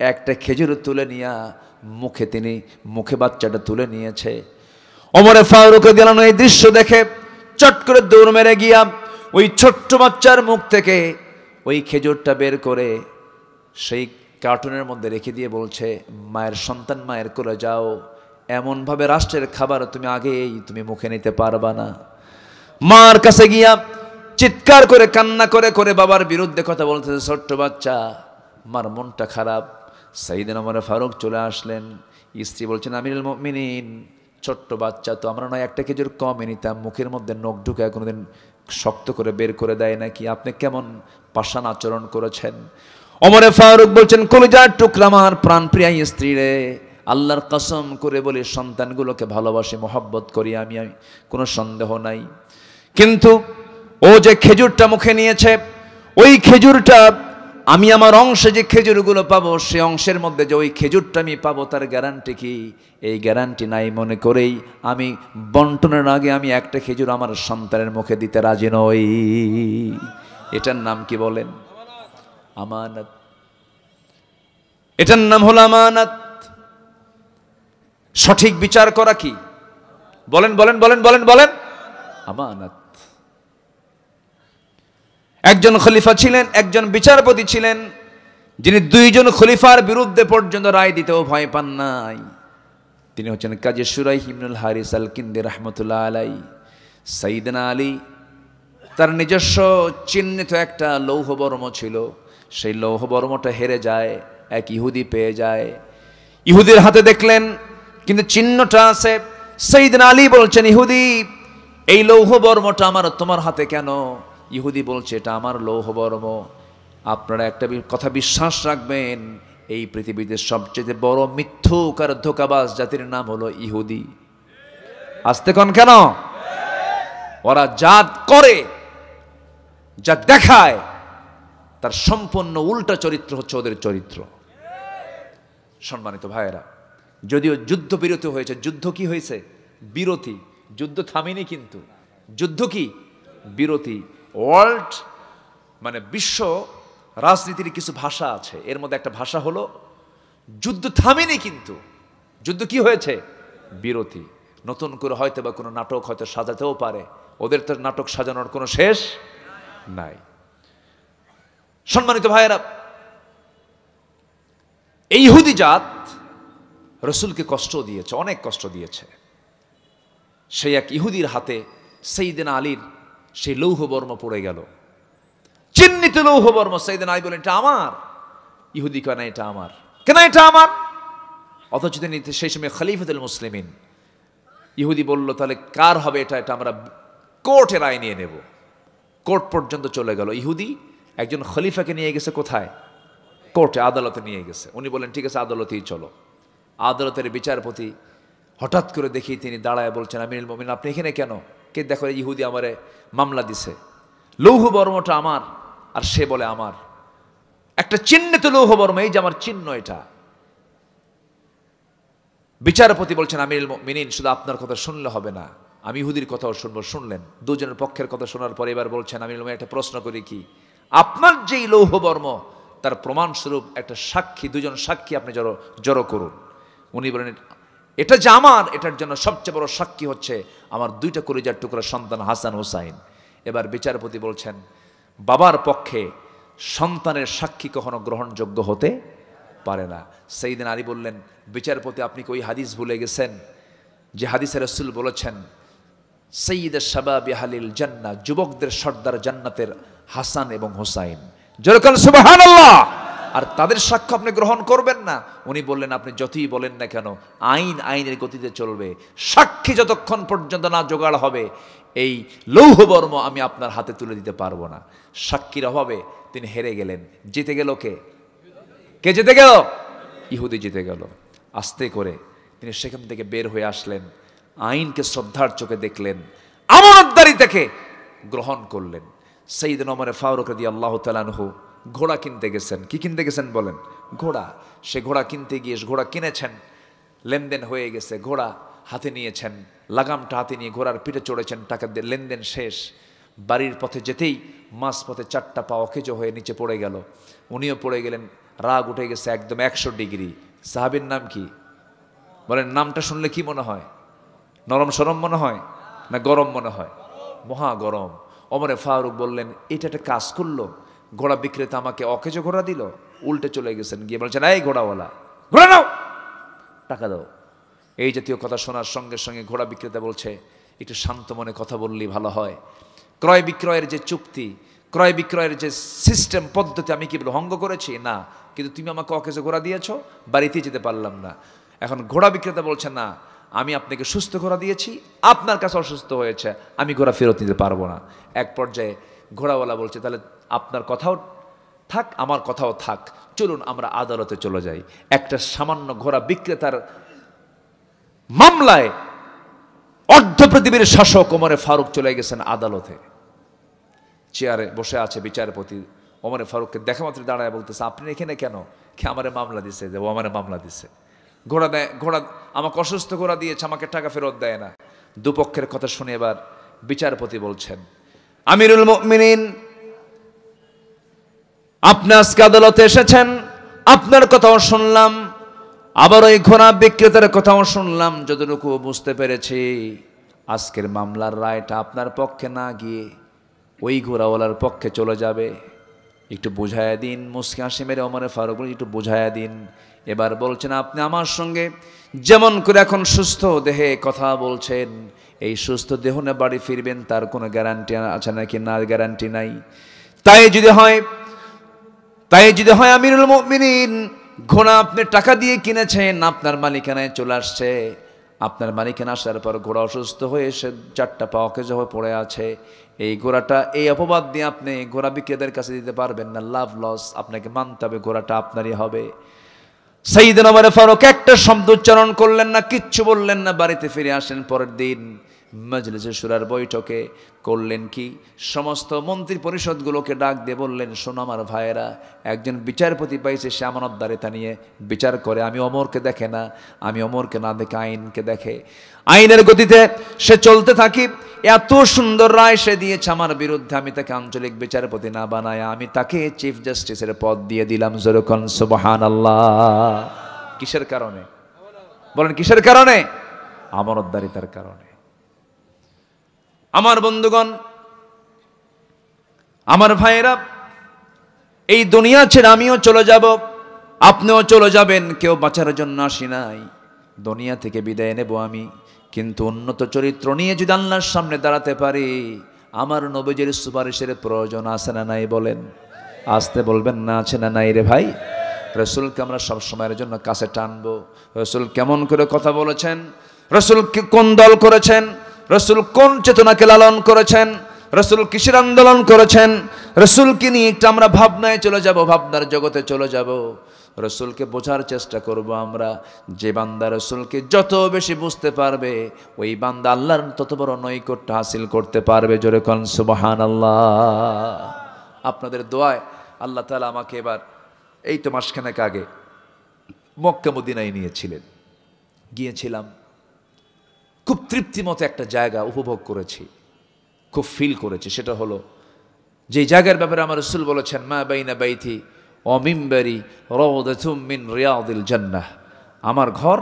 একটা খেজুর তুলে নিয়ে মুখে বাচ্চাটা তুলে নিয়েছে। ওমর ফারুক রাদিয়াল্লাহু আনহু এই দৃশ্য দেখে চট করে দৌড় মেরে গিয়া ওই ছোট্ট বাচ্চার মুখ থেকে ওই খেজুরটা বের করে সেই কার্টুনের মধ্যে রেখে দিয়ে বলছে, মায়ের সন্তান মায়ের কোলে যাও, এমনভাবে রাষ্ট্রের খাবার তুমি আগেই মুখে নিতে পারবা না। মার কাছে গিয়া চিৎকার করে কান্না করে করে বাবার বিরুদ্ধে কথা বলতেছে। ছোট্ট বাচ্চা, মার মনটা খারাপ। সাইয়েদনা ওমর ফারুক চলে আসলেন। স্ত্রী বলছেন, আমিরুল মুমিনিন, ছোট্ট বাচ্চা তো, আমরা নয় একটা খেজুর কমে নিতাম, মুখের মধ্যে নখ ঢুকায় কোনোদিন শক্ত করে বের করে দেয় নাকি? আপনি কেমন পাষাণ আচরণ করেছেন? ওমরে ফারুক বলছেন, কলিজার টুকরা আমার প্রাণপ্রিয়া স্ত্রী রে, আল্লাহর কসম করে বলি সন্তানগুলোকে ভালোবাসি, মহব্বত করি আমি, কোনো সন্দেহ নাই। কিন্তু ও যে খেজুরটা মুখে নিয়েছে, ওই খেজুরটা আমি আমার অংশে যে খেজুরগুলো পাবো, সে অংশের মধ্যে যে ওই খেজুরটা আমি পাবো, তার গ্যারান্টি কি? এই গ্যারান্টি নাই মনে করেই আমি বন্টনের আগে আমি একটা খেজুর আমার সন্তানের মুখে দিতে রাজি নই। এটার নাম কি বলেন? আমানত। এটার নাম হলো আমানত। সঠিক বিচার করা কি? বলেন বলেন বলেন বলেন বলেন। আমানত। একজন খলিফা ছিলেন, একজন বিচারপতি ছিলেন, যিনি দুইজন খলিফার বিরুদ্ধে পর্যন্ত রায় দিতেও ভয় পান নাই। তিনি হচ্ছেন কাজী শুরাইহ ইবনুল হারিস আল কিন্দি রাহমাতুল্লাহ আলাই। সাইয়েদনা আলী তার নিজস্ব চিহ্নিত একটা লৌহবর্ম ছিল, সেই লৌহবর্মটা হেরে যায়, এক ইহুদি পেয়ে যায়। ইহুদির হাতে দেখলেন, কিন্তু চিহ্নটা আছে। সাইয়েদনা আলী বলছেন, ইহুদি, এই লৌহবর্মটা আমার, তোমার হাতে কেন? ইহুদি বলছে, এটা আমার লৌহবর্ম। আপনারা একটা কথা বিশ্বাস রাখবেন, এই পৃথিবীতে সবচেয়ে বড় মিথ্যুক আর ধোঁকাবাজ জাতির নাম হলো ইহুদি। আসতে কোন কেন? ওরা যা করে, যা দেখায়, তার সম্পূর্ণ উল্টা চরিত্র হচ্ছে ওদের চরিত্র। সম্মানিত ভাইয়েরা, যদিও যুদ্ধ বিরতি হয়েছে, যুদ্ধ কি হয়েছে? বিরতি। যুদ্ধ থামেনি, কিন্তু যুদ্ধ কি? বিরতি। ওয়ার্ল্ড মানে বিশ্ব রাজনীতির কিছু ভাষা আছে, এর মধ্যে একটা ভাষা হলো যুদ্ধ থামেনি, কিন্তু যুদ্ধ কি হয়েছে? বিরতি। নতুন করে হয়তো বা কোনো নাটক হয়তো সাজাতেও পারে, ওদের তো নাটক সাজানোর কোনো শেষ নাই। সম্মানিত ভাইয়েরা, এই ইহুদি জাত রসুলকে কষ্ট দিয়েছে, অনেক কষ্ট দিয়েছে। সেই এক ইহুদির হাতে সাইয়েদনা আলীর সেই লৌহবর্ম পড়ে গেল, চিহ্নিত লৌহবর্ম। সাইয়েদনা আলী বলেন, এটা আমার। ইহুদি কেন এটা আমার? কেন এটা আমার? অথচ তিনি সেই সময় খলিফাতুল মুসলিমিন। ইহুদি বলল, তাহলে কার হবে এটা? এটা আমরা কোর্টে রায় নিয়ে নেব। কোর্ট পর্যন্ত চলে গেল। ইহুদি একজন খলিফাকে নিয়ে গেছে কোথায়? কোর্টে, আদালতে নিয়ে গেছে। উনি বলেন, ঠিক আছে, আদালতেই চলো। আদালতের বিচারপতি হঠাৎ করে দেখি তিনি দাঁড়ায় বলছেন, আমিরুল মুমিনিন, আপনি এখানে কেন? কে? দেখো, ইহুদি আমারে মামলা দিছে, লৌহবর্মটা আমার, আর সে বলে আমার। একটা চিহ্নিত লৌহবর্ম, এই যে আমার চিহ্ন এটা। বিচারপতি বলছেন, আমিরুল মুমিনিন, শুধু আপনার কথা শুনলে হবে না, আমি ইহুদির কথাও শুনবো। শুনলেন দুজনের পক্ষের কথা শোনার পরে এবার বলছেন, আমিরুল মুমিনিন, একটা প্রশ্ন করি কি? আপনার যেই লৌহবর্ম, তার প্রমাণস্বরূপ একটা সাক্ষী, দুজন সাক্ষী আপনি জড়ো করুন। উনি বলেন, এটা যে আমার, এটার জন্য সবচেয়ে বড় সাক্ষী হচ্ছে আমার দুইটা কলিজার টুকরা সন্তান হাসান হুসাইন। এবার বিচারপতি বলছেন, বাবার পক্ষে সন্তানের সাক্ষী কখনো গ্রহণযোগ্য হতে পারে না। সাইয়েদনা আলী বললেন, বিচারপতি, আপনি কি ওই হাদিস ভুলে গেছেন যে হাদিসে রাসূল বলেছেন, সাইয়্যিদুশ শাবাবি আহলিল জান্নাহ, যুবকদের সর্দার জান্নাতের হাসান এবং হুসাইন। জোরে বলেন সুবহানাল্লাহ। আর তাদের সাক্ষ্য আপনি গ্রহণ করবেন না? উনি বললেন, আপনি যতই বলেন না কেন, আইন আইনের গতিতে চলবে। সাক্ষী যতক্ষণ পর্যন্ত না জোগাড় হবে, এই লৌহবর্ম আমি আপনার হাতে তুলে দিতে পারবো না। সাক্ষীর অভাবে তিনি হেরে গেলেন। জিতে গেল কে? কে জিতে গেল? ইহুদি জিতে গেল। আস্তে করে তিনি সেখান থেকে বের হয়ে আসলেন, আইনকে শ্রদ্ধার চোখে দেখলেন, আমানতদারিতাকে গ্রহণ করলেন। সাইয়েদনা ওমর ফারুক রাদিয়াল্লাহু তাআলা আনহু ঘোড়া কিনতে গেছেন। কি কিনতে গেছেন বলেন? ঘোড়া। সে ঘোড়া কিনতে গিয়ে ঘোড়া কিনেছেন, লেনদেন হয়ে গেছে, ঘোড়া হাতে নিয়েছেন, লাগামটা হাতে নিয়ে ঘোড়ার পিঠে চড়েছেন, টাকা দিয়ে লেনদেন শেষ। বাড়ির পথে যেতেই মাঝ পথে চারটা পা অকেজ হয়ে নিচে পড়ে গেল। উনিও পড়ে গেলেন, রাগ উঠে গেছে একদম 100 ডিগ্রি। সাহাবীর নাম কি বলেন? নামটা শুনলে কি মনে হয়? নরম সরম মনে হয় না গরম মনে হয়? মহা গরম। ওমরে ফারুক বললেন, এটা একটা কাজ করলো, ঘোড়া বিক্রেতা আমাকে অকেজো ঘোড়া দিল। উল্টে চলে গেছেন, গিয়ে বলছেন, এই ঘোড়াওয়ালা, ঘোড়া নাও, টাকা দাও। এই জাতীয় কথা শোনার সঙ্গে সঙ্গে ঘোড়া বিক্রেতা বলছে, একটু শান্ত মনে কথা বললেই ভালো হয়। ক্রয় বিক্রয়ের যে চুক্তি, ক্রয় বিক্রয়ের যে সিস্টেম পদ্ধতি, আমি কি বলে ভঙ্গ করেছি? না, কিন্তু তুমি আমাকে অকেজে ঘোড়া দিয়েছো, বাড়িতে যেতে পারলাম না। এখন ঘোড়া বিক্রেতা বলছে না, আমি আপনাকে সুস্থ ঘোড়া দিয়েছি, আপনার কাছে অসুস্থ হয়েছে, আমি ঘোড়া ফেরত নিতে পারবো না। এক পর্যায়ে ঘোড়াওয়ালা বলছে, তাহলে আপনার কথাও থাক, আমার কথাও থাক, চলুন আমরা আদালতে চলে যাই। একটা সামান্য ঘোড়া বিক্রেতার মামলায় অর্ধ পৃথিবীর শাসক ওমরে ফারুক চলে গেছেন আদালতে। চেয়ারে বসে আছে বিচারপতি, ওমরে ফারুককে দেখা মাত্র দাঁড়ায় বলতেছে, আপনি এখানে কেন? কে আমারে মামলা দিছে? যে ও আমারে মামলা দিছে, ঘোড়া দেয়, ঘোড়া আমাকে অসুস্থ ঘোড়া দিয়েছে, আমাকে টাকা ফেরত দেয় না। দুপক্ষের কথা শুনে এবার বিচারপতি বলছেন, আমিরুল মুমিনিন, আপনি আজকে আদালতে এসেছেন, আপনার কথাও শুনলাম, আবার ওই ঘোড়া বিক্রেতার কথাও শুনলাম। যতটুকু বুঝতে পেরেছি, আজকের মামলার রায়টা আপনার পক্ষে না গিয়ে ওই ঘোড়াওয়ালার পক্ষে চলে যাবে। একটু বুঝাইয়া দিন। মুসকি হাসি মেরে ওমরে ফারুক বলে, একটু বুঝাইয়া দিন। এবার বলছেন, আপনি আমার সঙ্গে যেমন করে এখন সুস্থ দেহে কথা বলছেন, এই সুস্থ দেহ নিয়ে বাড়ি ফিরবেন, তার কোনো গ্যারান্টি আছে নাকি? না, গ্যারান্টি নাই। তাই যদি হয় আমিরুল মুমিনিন, ঘোড়া আপনি টাকা দিয়ে কিনেছেন, আপনার মালিকানায় চলে আসছে, আপনার মালিকানা আসার পর ঘোড়া অসুস্থ হয়ে এসে 4টা পা অকেজো হয়ে পড়ে আছে, এই ঘোড়াটা এই অপবাদ দিয়ে আপনি ঘোড়া বিক্রেতার কাছে দিতে পারবেন না, লাভ লস, আপনাকে মানতে হবে, ঘোড়াটা আপনারই হবে। সাইয়েদনা ওমর ফারুক একটা শব্দ উচ্চারণ করলেন না, কিচ্ছু বললেন না, বাড়িতে ফিরে আসেন। পরের দিন মজলিসে শুরার বৈঠকে করলেন কি, সমস্ত মন্ত্রী পরিষদগুলোকে ডাক দিয়ে বললেন, শোনো আমার ভাইয়েরা, একজন বিচারপতি পাইছে, সে আমানতদারিতা নিয়ে বিচার করে, আমি অমরকে দেখে না, আমি অমরকে না দেখে আইনকে দেখে, আইনের গতিতে সে চলতে থাকি, এত সুন্দর রায় সে দিয়েছে আমার বিরুদ্ধে, আমি তাকে আঞ্চলিক বিচারপতি না বানায় আমি তাকে চিফ জাস্টিসের পদ দিয়ে দিলাম। যেরকম সুবহানাল্লাহ। কিসের কারণে বলেন? কিসের কারণে? আমানতদারিতার কারণে। আমার বন্ধুগণ, আমার ভাইয়েরা, এই দুনিয়া ছেড়ে আমিও চলে যাব, আপনিও চলে যাবেন, কেউ বাঁচার জন্য আসি নাই, দুনিয়া থেকে বিদায় নেব আমি। কিন্তু উন্নত চরিত্র নিয়ে যদি আল্লাহর সামনে দাঁড়াতে পারি, আমার নবীজির সুপারিশের প্রয়োজন আছে না নাই? বলেন, আসতে বলবেন না, আছে না নাই? রে ভাই, রসুলকে আমরা সব সময়ের জন্য কাছে টানবো। রসুল কেমন করে কথা বলেছেন, রসুল কোন দল করেছেন, রসুল কোন চেতনাকে লালন করেছেন, রসুল কিসের আন্দোলন করেছেন, রসুলকে নিয়ে একটু আমরা ভাবনায় চলে যাব, ভাবনার জগতে চলে যাব। রসুলকে বোঝার চেষ্টা করব আমরা। যে বান্দা রসুলকে যত বেশি বুঝতে পারবে, ওই বান্দা আল্লাহর তত বড় নৈকট্য হাসিল করতে পারবে। জোরে কোন সুবহানাল্লাহ। আপনাদের দোয়ায় আল্লাহ তাআলা আমাকে এবার এই তো মাসখানেক আগে মক্কা মদিনায় নিয়েছিলেন, গিয়েছিলাম, খুব তৃপ্তিমতো একটা জায়গা উপভোগ করেছি, খুব ফিল করেছি। সেটা হলো যে জায়গার ব্যাপারে আমার রাসূল বলেছেন, মা বাইনা বাইতি ওয়া মিম্বারি রাউদাতুম মিন রিয়াদিল জান্নাহ, আমার ঘর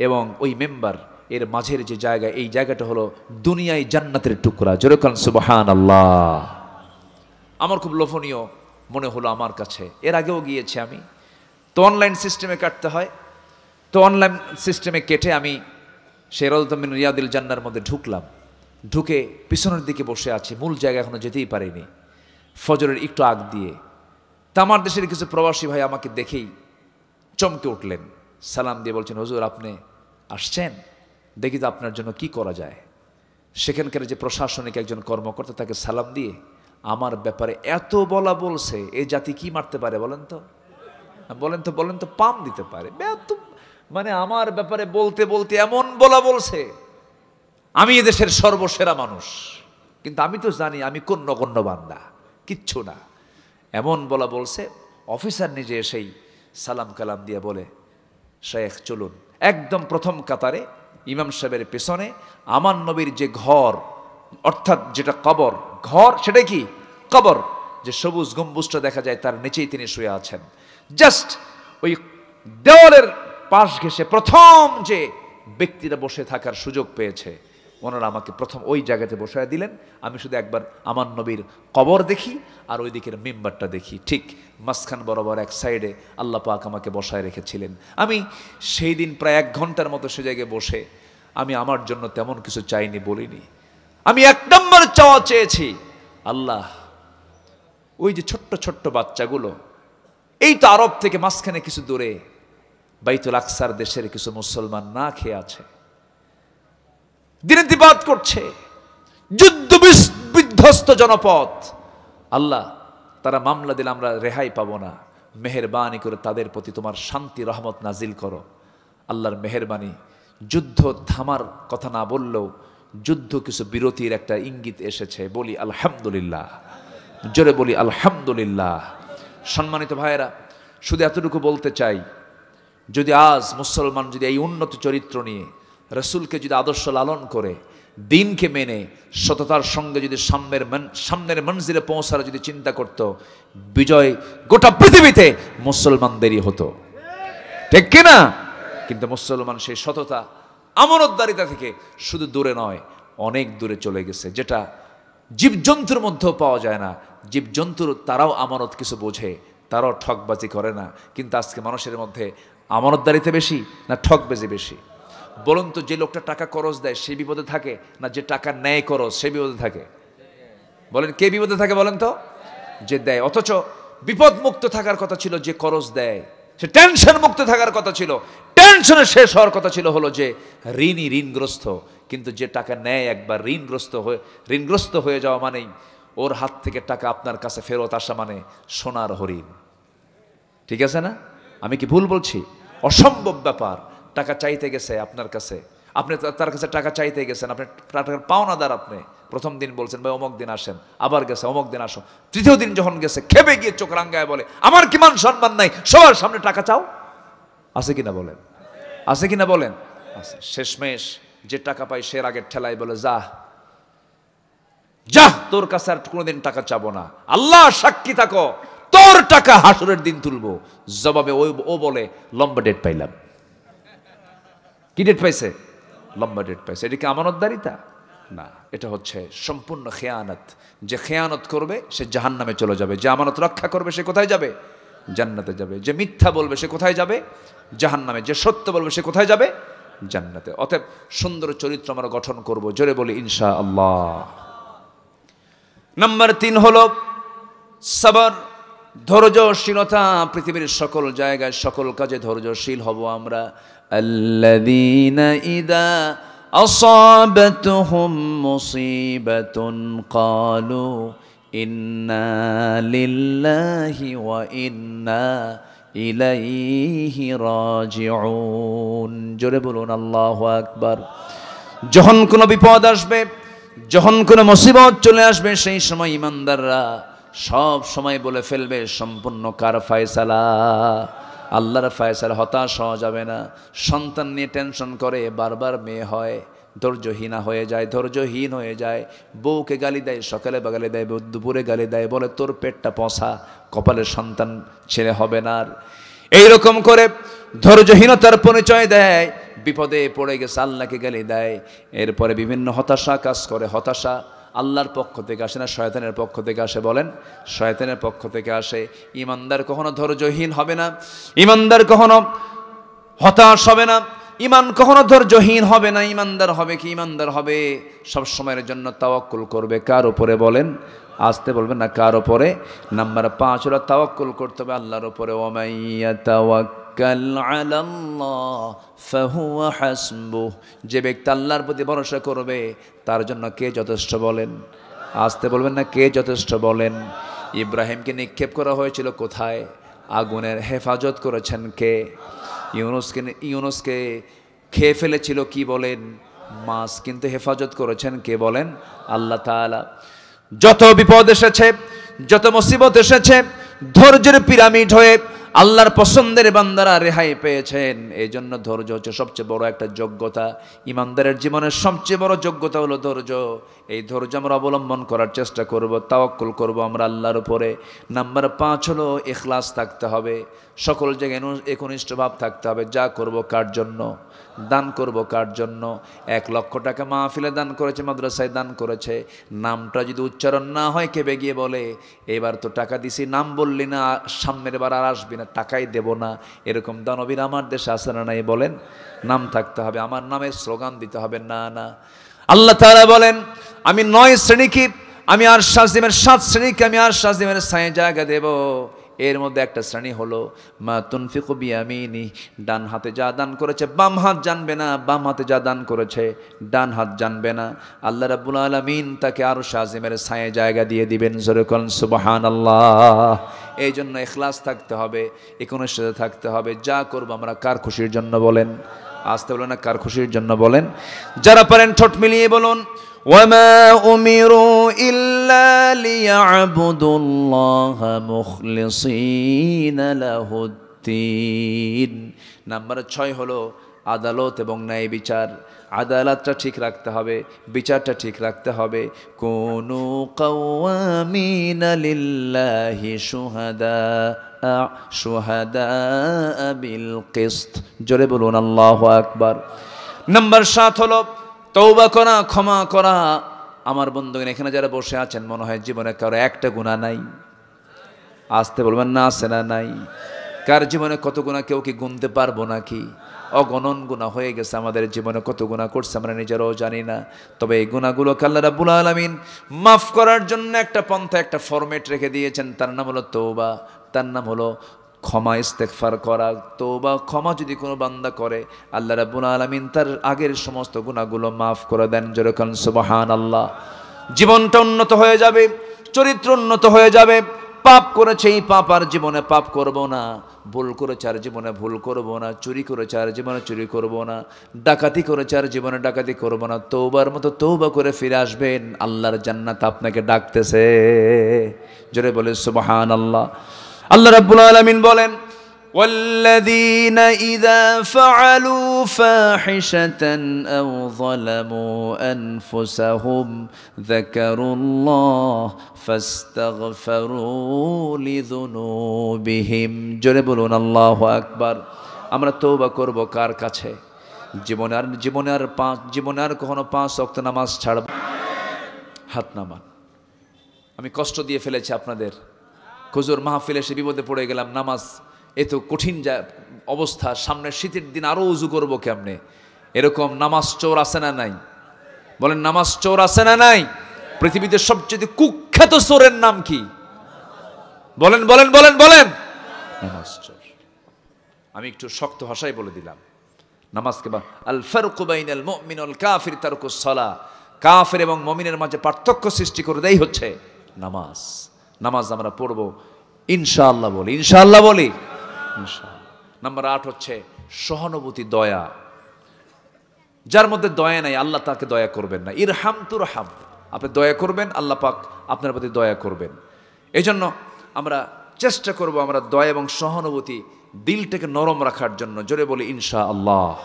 এবং ওই মেম্বার এর মাঝের যে জায়গা, এই জায়গাটা হলো দুনিয়ায় জান্নাতের টুকরা। জোরে কোন সুবহানাল্লাহ। আমার খুব লোভনীয় মনে হলো আমার কাছে। এর আগেও গিয়েছি আমি, তো অনলাইন সিস্টেমে কাটতে হয়, তো অনলাইন সিস্টেমে কেটে আমি সেই রাউদাতুম মিন রিয়াদিল জান্নাহর মধ্যে ঢুকলাম। ঢুকে পিছনের দিকে বসে আছি, মূল জায়গা এখনো যেতেই পারিনি, ফজরের একটু আগ দিয়ে। তা আমার দেশের কিছু প্রবাসী ভাই আমাকে দেখেই চমকে উঠলেন, সালাম দিয়ে বলছেন, হুজুর আপনি আসছেন, দেখি তো আপনার জন্য কি করা যায়। সেখানকার যে প্রশাসনিক একজন কর্মকর্তা, তাকে সালাম দিয়ে আমার ব্যাপারে এত বলা বলছে, এই জাতি কি মারতে পারে বলেন তো? বলেন তো পাম দিতে পারে? মানে আমার ব্যাপারে বলতে বলতে এমন বলা বলছে, আমি এদেশের সর্বসেরা মানুষ, কিন্তু আমি তো জানি আমি কোন নগণ্য বান্দা, কিচ্ছু না। এমন বলা বলছে, অফিসার নিজে এসেই সালাম কালাম দিয়ে বলে, শেখ চলুন। একদম প্রথম কাতারে ইমাম সাহেবের পেছনে আমার নবীর যে ঘর, অর্থাৎ যেটা কবর, ঘর সেটা কি কবর, যে সবুজ গম্বুজটা দেখা যায়, তার নিচেই তিনি শুয়ে আছেন। জাস্ট ওই দেওয়ালের পাশ ঘেঁষে প্রথম যে ব্যক্তিরা বসে থাকার সুযোগ পেয়েছে, ওনারা আমাকে প্রথম ওই জায়গাতে বসায় দিলেন। আমি শুধু একবার আমার নবীর কবর দেখি আর ওই দিকের মেম্বারটা দেখি, ঠিক মাঝখান বরাবর এক সাইডে আল্লাহ পাক আমাকে বসায় রেখেছিলেন। আমি সেই দিন প্রায় 1 ঘন্টার মতো সে জায়গায় বসে আমি আমার জন্য তেমন কিছু চাইনি, বলিনি। আমি এক নম্বর চাওয়া চেয়েছি, আল্লাহ ওই যে ছোট্ট ছোট্ট বাচ্চাগুলো, এই তো আরব থেকে মাঝখানে কিছু দূরে বাইতুল আকসার দেশের কিছু মুসলমান না খেয়ে আছে, দিনাতিবাদ করছে, যুদ্ধ বিধ্বস্ত জনপদ। আল্লাহ, তারা মামলা দিলে আমরা রেহাই পাবো না, মেহেরবানি করে তাদের প্রতি তোমার শান্তি রহমত নাজিল করো। আল্লাহর মেহেরবানি, যুদ্ধ থামার কথা না বললেও যুদ্ধ কিছু বিরতির একটা ইঙ্গিত এসেছে। বলি আলহামদুলিল্লাহ, জোরে বলি আলহামদুলিল্লাহ। সম্মানিত ভাইয়েরা, শুধু এতটুকু বলতে চাই, যদি আজ মুসলমান যদি এই উন্নত চরিত্র নিয়ে রসুলকে যদি আদর্শ লালন করে, দিনকে মেনে সততার সঙ্গে যদি সামনের মঞ্জিলে পৌঁছার যদি চিন্তা করত, বিজয় গোটা পৃথিবীতে মুসলমানদেরই হতো, ঠিক কিনা? কিন্তু মুসলমান সেই সততা আমানতদারিতা থেকে শুধু দূরে নয়, অনেক দূরে চলে গেছে, যেটা জীবজন্তুর মধ্যেও পাওয়া যায় না। জীবজন্তুর তারাও আমানত কিছু বোঝে, তারাও ঠকবাজি করে না। কিন্তু আজকে মানুষের মধ্যে আমানতদারিতে বেশি না ঠকবাজি বেশি? বলুন তো, যে লোকটা টাকা করজ দেয় সে বিপদে থাকে, না যে টাকা নেয় করজ সে বিপদে থাকে? বলেন, কে বিপদে থাকে বলেন তো? যে দেয়। অথচ বিপদ মুক্ত থাকার কথা ছিল যে করজ দেয়, সে টেনশন মুক্ত থাকার কথা ছিল, টেনশনে শেষ হওয়ার কথা ছিল হলো যে ঋণগ্রস্ত। কিন্তু যে টাকা নেয় একবার ঋণগ্রস্ত হয়ে যাওয়া মানেই ওর হাত থেকে টাকা আপনার কাছে ফেরত আসা মানে সোনার হরিণ। ঠিক আছে না? আমি কি ভুল বলছি? অসম্ভব ব্যাপার। টাকা চাইতে গেছে আপনার কাছে, আপনি তার কাছে টাকা চাইতে গেছেন, আপনি টাকার পাওনাদার। আপনি প্রথম দিন বলছেন ভাই অমুক দিন আসেন, আবার গেছে অমুক দিন আসো, তৃতীয় দিন যখন গেছে খেপে গিয়ে চোখ রাঙ্গায় বলে আমার কি মান সম্মান নাই, সবার সামনে টাকা চাও। আছে কিনা বলেন? আছে কিনা বলেন? আছে। শেষমেশ যে টাকা পাই সে আগের ঠেলায় বলে যা যা, তোর কাছে আর কোনোদিন টাকা চাবো না, আল্লাহ সাক্ষী থাকো, তোর টাকা হাসুরের দিন তুলবো। জবাবে ও বলে লম্বা ডেট পাইলাম। কি ডেট পাইছে? লম্বা ডেট পাইছে। এটা কি আমানতদারিতা? না, এটা হচ্ছে সম্পূর্ণ খেয়ানত। যে খেয়ানত করবে সে জাহান্নামে চলে যাবে, যে আমানত রক্ষা করবে সে কোথায় যাবে? জান্নাতে যাবে। যে মিথ্যা বলবে সে কোথায় যাবে? জাহান্নামে। যে সত্য বলবে সে কোথায় যাবে? জান্নাতে। অতএব সুন্দর চরিত্র আমরা গঠন করব, জোরে বলি ইনশাআল্লাহ। নাম্বার 3 হলো সবর, ধৈর্যশীলতা। পৃথিবীর সকল জায়গায় সকল কাজে ধৈর্যশীল হব আমরা। আল্লাযীনা ইযা আসাবাতহুম মুসিবাতুন ক্বালু ইন্না লিল্লাহি ওয়া ইন্না ইলাইহি রাজিউন। জোরে বলুন আল্লাহু আকবার। যখন কোনো বিপদ আসবে, যখন কোনো মুসিবত চলে আসবে, সেই সময় ইমানদাররা সব সময় বলে ফেলবে সম্পূর্ণ কার ফয়সালা? আল্লাহর ফয়সালা। হতাশ হওয়া যাবে না। সন্তান নিয়ে টেনশন করে, বারবার মেয়ে হয়, ধৈর্যহীন হয়ে যায়। বউকে গালি দেয়, সকালে বা গালি দেয়, দুপুরে গালি দেয়, বলে তোর পেটটা পচা, কপালের সন্তান ছেলে হবে না। আর এইরকম করে ধৈর্যহীনতার পরিচয় দেয়, বিপদে পড়ে গেছে আল্লাহকে গালি দেয়। এরপরে বিভিন্ন হতাশা কাজ করে। হতাশা আল্লাহর পক্ষ থেকে আসে না, শয়তানের পক্ষ থেকে আসে? বলেন, শয়তানের পক্ষ থেকে আসে। ইমানদার কখনো ধৈর্যহীন হবে না, ইমানদার কখনো হতাশ হবে না, ইমান কখনো ধৈর্যহীন হবে না। ইমানদার হবে কি? ইমানদার হবে সব সময়ের জন্য তাওয়াক্কুল করবে। কার উপরে বলেন? আসতে বলবেন না, কার উপরে? নাম্বার 5 হলো তাওয়াক্কুল করতে হবে আল্লাহর উপরে। ওয়া মাইয়া তাওয়াক্কাল আলাল্লাহ ফাহুয়া হাসবুহ। যে ব্যক্তি আল্লাহর প্রতি ভরসা করবে তার জন্য কে যথেষ্ট বলেন? আসতে বলবেন না, কে যথেষ্ট বলেন? ইব্রাহিমকে নিক্ষেপ করা হয়েছিল কোথায়? আগুনের। হেফাজত করেছেন কে? ইউনুসকে খেয়ে ফেলেছিল কি বলেন? মাছ। কিন্তু হেফাজত করেছেন কে বলেন? আল্লাহ তাআলা। যত বিপদ এসেছে, যত মুসিবত এসেছে, ধৈর্যের পিরামিড হয়ে আল্লাহর পছন্দের বান্দারা রেহাই পেয়েছেন। এই জন্য ধৈর্য হচ্ছে সবচেয়ে বড় একটা যোগ্যতা। ইমানদারের জীবনের সবচেয়ে বড় যোগ্যতা হলো ধৈর্য। এই ধৈর্য আমরা অবলম্বন করার চেষ্টা করব, তাওয়াক্কুল করব আমরা আল্লাহর উপরে। নাম্বার 5 হলো ইখলাস থাকতে হবে, সকল জায়গায় একনিষ্ঠ ভাব থাকতে হবে। যা করব কার জন্য, দান করব কার জন্য। 1 লক্ষ টাকা মাহফিলে দান করেছে, মাদ্রাসায় দান করেছে, নামটা যদি উচ্চারণ না হয় কেঁপে গিয়ে বলে এবার তো টাকা দিছি, নাম বললি না, সামনের বার আর আসবি না, টাকাই দেব না, এরকম দানবীর আমার দেশে আছে না নাই বলেন? নাম থাকতে হবে, আমার নামের স্লোগান দিতে হবে না না। আল্লাহ তাআলা বলেন আমি 9 শ্রেণীকে, আমি আর শাসিমের 7 শ্রেণীকে আমি আর শাসিমের ছায়ে জায়গা দেব। এর মধ্যে একটা শ্রেণী হলো মা তুনফিকু বিয়ামিনি, ডান হাতে যা দান করেছে বাম হাত জানবে না, বাম হাতে যা দান করেছে ডান হাত জানবে না। আল্লাহ রাব্বুল আলামিন তাকে আরো শাসিমের ছায়ে জায়গা দিয়ে দিবেন। জোরে বলেন সুবহানাল্লাহ। এই জন্য ইখলাস থাকতে হবে, একনিষ্ঠতা থাকতে হবে। যা করব আমরা কার খুশির জন্য বলেন? আসতে বলেন না, কার খুশির জন্য বলেন? যারা পারেন ঠোঁট মিলিয়ে বলুন وَمَا أُمِرُوا إِلَّا لِيَعْبُدُوا اللَّهَ مُخْلِصِينَ لَهُ الدِّينَ। নাম্বার 6 হলো আদালত এবং ন্যায় বিচার। আদালতটা ঠিক রাখতে হবে, বিচারটা ঠিক রাখতে হবে। কুনু কাওয়ামিনা লিল্লাহি শুহাদা বিল কিসত। জোরে বলুন আল্লাহু আকবার। নাম্বার 7 হলো তওবা করা, ক্ষমা করা। আমার বন্ধুগণ এখানে যারা বসে আছেন মনে হয় জীবনে কারো একটা গুনাহ নাই। আসতে বলবেন না, আছে না নাই? কার জীবনে কত গুনাহ কেউ কি গুনতে পারবো নাকি? অগণন গুনাহ হয়ে গেছে আমাদের জীবনে, কত গুনাহ করছে আমরা নিজেরাও জানি না। তবে এই গুনাহগুলোকে আল্লাহ রাব্বুল আলামিন মাফ করার জন্য একটা পন্থা, একটা ফরম্যাট রেখে দিয়েছেন, তার নাম হলো তওবা, তার নাম হলো ক্ষমা, ইস্তেগফার করা। তওবা ক্ষমা যদি কোনো বান্দা করে আল্লাহ রাব্বুল আলামিন তার আগের সমস্ত গুনাহগুলো মাফ করে দেন। জোরে বলেন সুবহানাল্লাহ। জীবনটা উন্নত হয়ে যাবে, চরিত্র উন্নত হয়ে যাবে। পাপ করেছে এই পাপ আর জীবনে পাপ করব না, ভুল করেছে আর জীবনে ভুল করব না, চুরি করেছে আর জীবনে চুরি করব না, ডাকাতি করেছে আর জীবনে ডাকাতি করব না। তওবার মতো তওবা করে ফিরে আসবেন, আল্লাহর জান্নাত আপনাকে ডাকতেছে। জোরে বলে সুবহানাল্লাহ। আল্লাহ রাব্বুল আলামিন বলেন والذين إذا فعلوا فاحشة أو ظلموا أنفسهم ذكروا الله فاستغفروا لذنوبهم। জোরে বলুন আল্লাহু আকবার। আমরা তওবা করব কার কাছে? জীবনে আর কখনো 5 ওয়াক্ত নামাজ ছাড়ব? হাত নামান। আমি কষ্ট দিয়ে ফেলেছি আপনাদের, হুজুর মাহফিলে এসে বিপদে পড়ে গেলাম, নামাজ এত কঠিন অবস্থা, সামনের শীতের দিন আরো উজু করবো কেমনে? এরকম নামাজ চোর আছে না নাই? বলেন নামাজ চোর আছে না নাই? পৃথিবীতে সবচেয়ে কুখ্যাত চোরের নাম কি? বলেন বলেন বলেন বলেন। নামাজ চোর। আমি একটু শক্ত ভাষায় বলে দিলাম নামাজকে। আল ফারকু বাইনাল মুমিন ওয়াল কাফির তারকুস সালাহ। কাফের এবং মুমিনের মাঝে পার্থক্য সৃষ্টি করে দেই হচ্ছে নামাজ। নামাজ আমরা পড়বো ইনশাআল্লাহ বলি, ইনশাআল্লাহ বলি, ইনশাআল্লাহ। নাম্বার 8 হচ্ছে সহানুভূতি, দয়া। যার মধ্যে দয়া নাই আল্লাহ তাকে দয়া করবেন না। ইরহাম তুরহাম, আপনি দয়া করবেন আল্লাহ পাক আপনার প্রতি দয়া করবেন। এই জন্য আমরা চেষ্টা করব আমরা দয়া এবং সহানুভূতি, দিলটাকে নরম রাখার জন্য। জোরে বলি ইনশাআল্লাহ।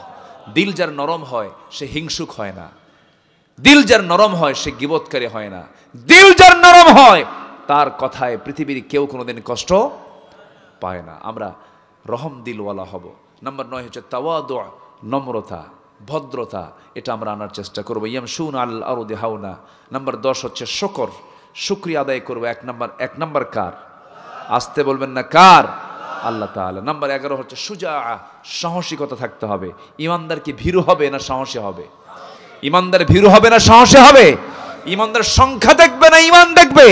দিল যার নরম হয় সে হিংসুক হয় না, দিল যার নরম হয় সে গীবতকারী হয় না, দিল যার নরম হয় তার কথায় পৃথিবীর কেউ কোনোদিন কষ্ট পায় না। আমরা রহম দিলওয়ালা হব। নাম্বার 9 হচ্ছে তাওয়াদু, নম্রতা, ভদ্রতা। এটা আমরা আনার চেষ্টা করবো। ইয়ামশুনা আল আরদি হাওনা। নাম্বার 10 হচ্ছে শুকর, শুকরিয়া আদায় করবো। এক নাম্বার কার? আসতে বলবেন না, কার? আল্লাহ তাআলা। নাম্বার 11 হচ্ছে সুজা, সাহসিকতা থাকতে হবে। ইমানদার কি ভীরু হবে না সাহসী হবে? ইমানদার ভীরু হবে না সাহসী হবে? ইমানদার সংখ্যা দেখবে না ইমান দেখবে?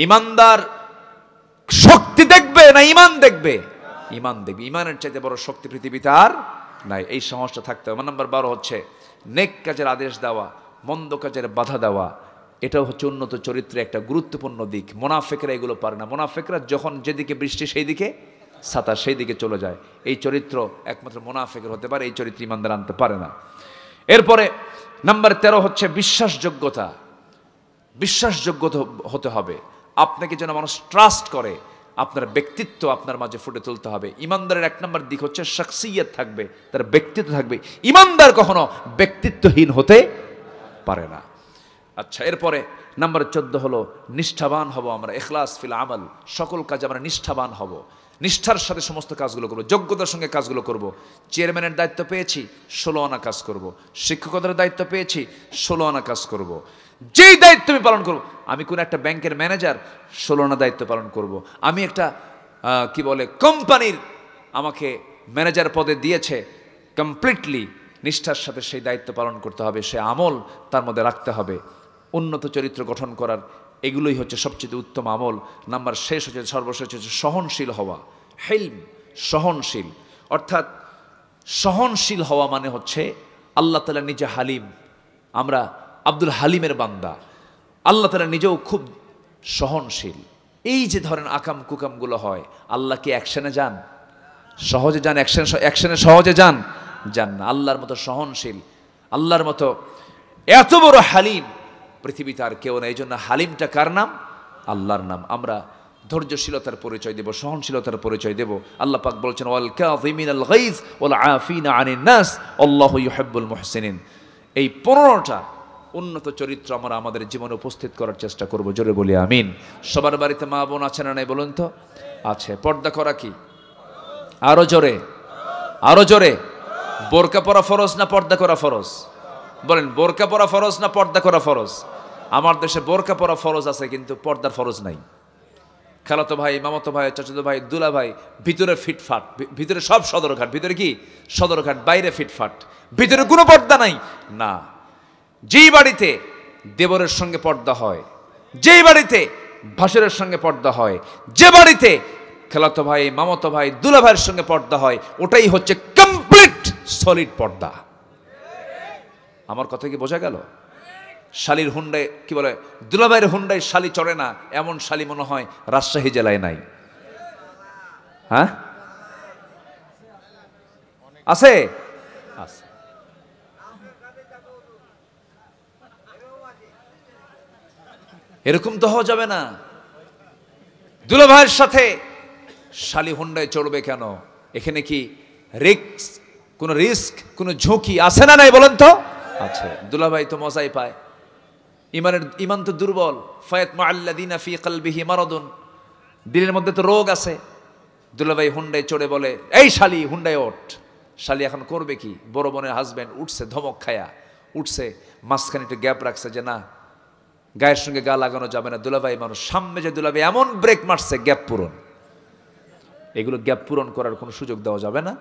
ইমানদার শক্তি দেখবে না ইমান দেখবে? ইমান দেখবে। ইমানের চাইতে বড় শক্তি পৃথিবীতে আর নাই। এই সাহসটা থাকতে হবে। নাম্বার 12 হচ্ছে নেক কাজের আদেশ দেওয়া, মন্দ কাজের বাধা দেওয়া। এটাও হচ্ছে উন্নত চরিত্রের একটা গুরুত্বপূর্ণ দিক। মুনাফিকরা এগুলো পারে না। মুনাফিকরা যখন যেদিকে বৃষ্টি সেই দিকে ছাতা, সেই দিকে চলে যায়। এই চরিত্র একমাত্র মুনাফিকের হতে পারে, এই চরিত্র ইমানদার আনতে পারে না। এরপরে নাম্বার 13 হচ্ছে বিশ্বাসযোগ্যতা। বিশ্বাসযোগ্য হতে হবে। আপনাকে যেন মানুষ ট্রাস্ট করে, আপনার ব্যক্তিত্ব আপনার মাঝে ফুটে তুলতে হবে। ইমানদারের 1 নম্বর দিক হচ্ছে শাখসিয়ত থাকবে, তার ব্যক্তিত্ব থাকবে। ইমানদার কখনো ব্যক্তিত্বহীন হতে পারে না। আচ্ছা, এরপরে নাম্বার 14 হলো নিষ্ঠাবান হব আমরা, ইখলাস ফিল আমল, সকল কাজে আমরা নিষ্ঠাবান হব, নিষ্ঠার সাথে সমস্ত কাজগুলো করব, যোগ্যতার সঙ্গে কাজগুলো করব। চেয়ারম্যানের দায়িত্ব পেয়েছি, 16 আনা কাজ করব। শিক্ষকতার দায়িত্ব পেয়েছি, 16 আনা কাজ করব। যেই দায়িত্ব আমি পালন করব, আমি কোন একটা ব্যাংকের ম্যানেজার, 16 আনা দায়িত্ব পালন করব। আমি একটা কি বলে কোম্পানির আমাকে ম্যানেজার পদে দিয়েছে, কমপ্লিটলি নিষ্ঠার সাথে সেই দায়িত্ব পালন করতে হবে, সে আমল তার মধ্যে রাখতে হবে। উন্নত চরিত্র গঠন করার এগুলোই হচ্ছে সবচেয়ে উত্তম আমল। নাম্বার শেষ হচ্ছে, সর্বশেষ হচ্ছে সহনশীল হওয়া, হেলম, সহনশীল। অর্থাৎ সহনশীল হওয়া মানে হচ্ছে আল্লাহ তাআলা নিজে হালিম, আমরা আব্দুল হালিমের বান্দা, আল্লাহ তাআলা নিজেও খুব সহনশীল। এই যে ধরেন আকাম কুকামগুলো হয়, আল্লাহ কি অ্যাকশনে যান? সহজে যান? অ্যাকশনে সহজে যান না। আল্লাহর মতো সহনশীল, আল্লাহর মতো এত বড় হালিম পৃথিবীতে আর কেউ না। এই জন্য হালিমটা কার নাম? আল্লাহর নাম। আমরা ধৈর্যশীলতার পরিচয় দেব, সহনশীলতার পরিচয় দেব। আল্লাহ পাক বলছেন ওয়াল কাযিমিনাল গাইজ ওয়াল আফিনা আনিন নাস আল্লাহু ইউহিব্বুল মুহসিনিন। এই 15টা উন্নত চরিত্র আমরা আমাদের জীবনে উপস্থিত করার চেষ্টা করব। জোরে বলি আমিন। সবার বাড়িতে মা বোন আছে না নাই বলুন তো? আছে। পর্দা করা কি? আরো জোরে, আরো জোরে। বোরকা পরা ফরজ না পর্দা করা ফরজ? বলেন, বোরকা পরা ফরজ না পর্দা করা ফরজ? আমার দেশে বোরকা পরা ফরজ আছে, কিন্তু পর্দার ফরজ নাই। খালাতো ভাই, মামাতো ভাই, চাচাতো ভাই, দুলা ভাই ভিতরে ফিটফাট, ভিতরে সব সদরঘাট। ভিতরে কি? সদরঘাট, বাইরে ফিটফাট, ভিতরে কোনো পর্দা নাই না। যেই বাড়িতে দেবরের সঙ্গে পর্দা হয়, যেই বাড়িতে ভাসুরের সঙ্গে পর্দা হয়, যে বাড়িতে খালাতো ভাই, মামাতো ভাই, দুলা ভাইয়ের সঙ্গে পর্দা হয়, ওটাই হচ্ছে কমপ্লিট সলিড পর্দা। আমার কথা কি বোঝা গেল? শালির হুন্ডায় কি বলে, দুলাভাইয়ের হুন্ডায় শালি চড়ে না, এমন শালি মনে হয় রাজশাহী জেলায় নাই। হ্যাঁ, আছে? আছে। এরকম তো হওয়া যাবে না। দুলাভাইয়ের সাথে শালি হুন্ডায় চড়বে কেন? এখানে কি রিস্ক, কোনো ঝুঁকি আছে না নাই বলেন তো? আছে। দুলাভাই তো মজাই পায়, ইমান তো দুর্বল। ফায়াতমা আল্লাযীনা ফী কলবিহি মারাদুন, দিলের মধ্যে তো রোগ আছে। দুলাভাই হুন্ডায় চড়ে বলে, এই শালি হুন্ডায় ওঠ। শালি এখন করবে কি? বড় বোনের হাজবেন্ড উঠছে, ধমক খায়া উঠছে, মাঝখানে একটু গ্যাপ রাখছে যে না, গায়ের সঙ্গে গা লাগানো যাবে না। দুলাভাই মানুষ, সামনে যে দুলাভাই এমন ব্রেক মারছে, গ্যাপ পূরণ। এগুলো গ্যাপ পূরণ করার কোনো সুযোগ দেওয়া যাবে না,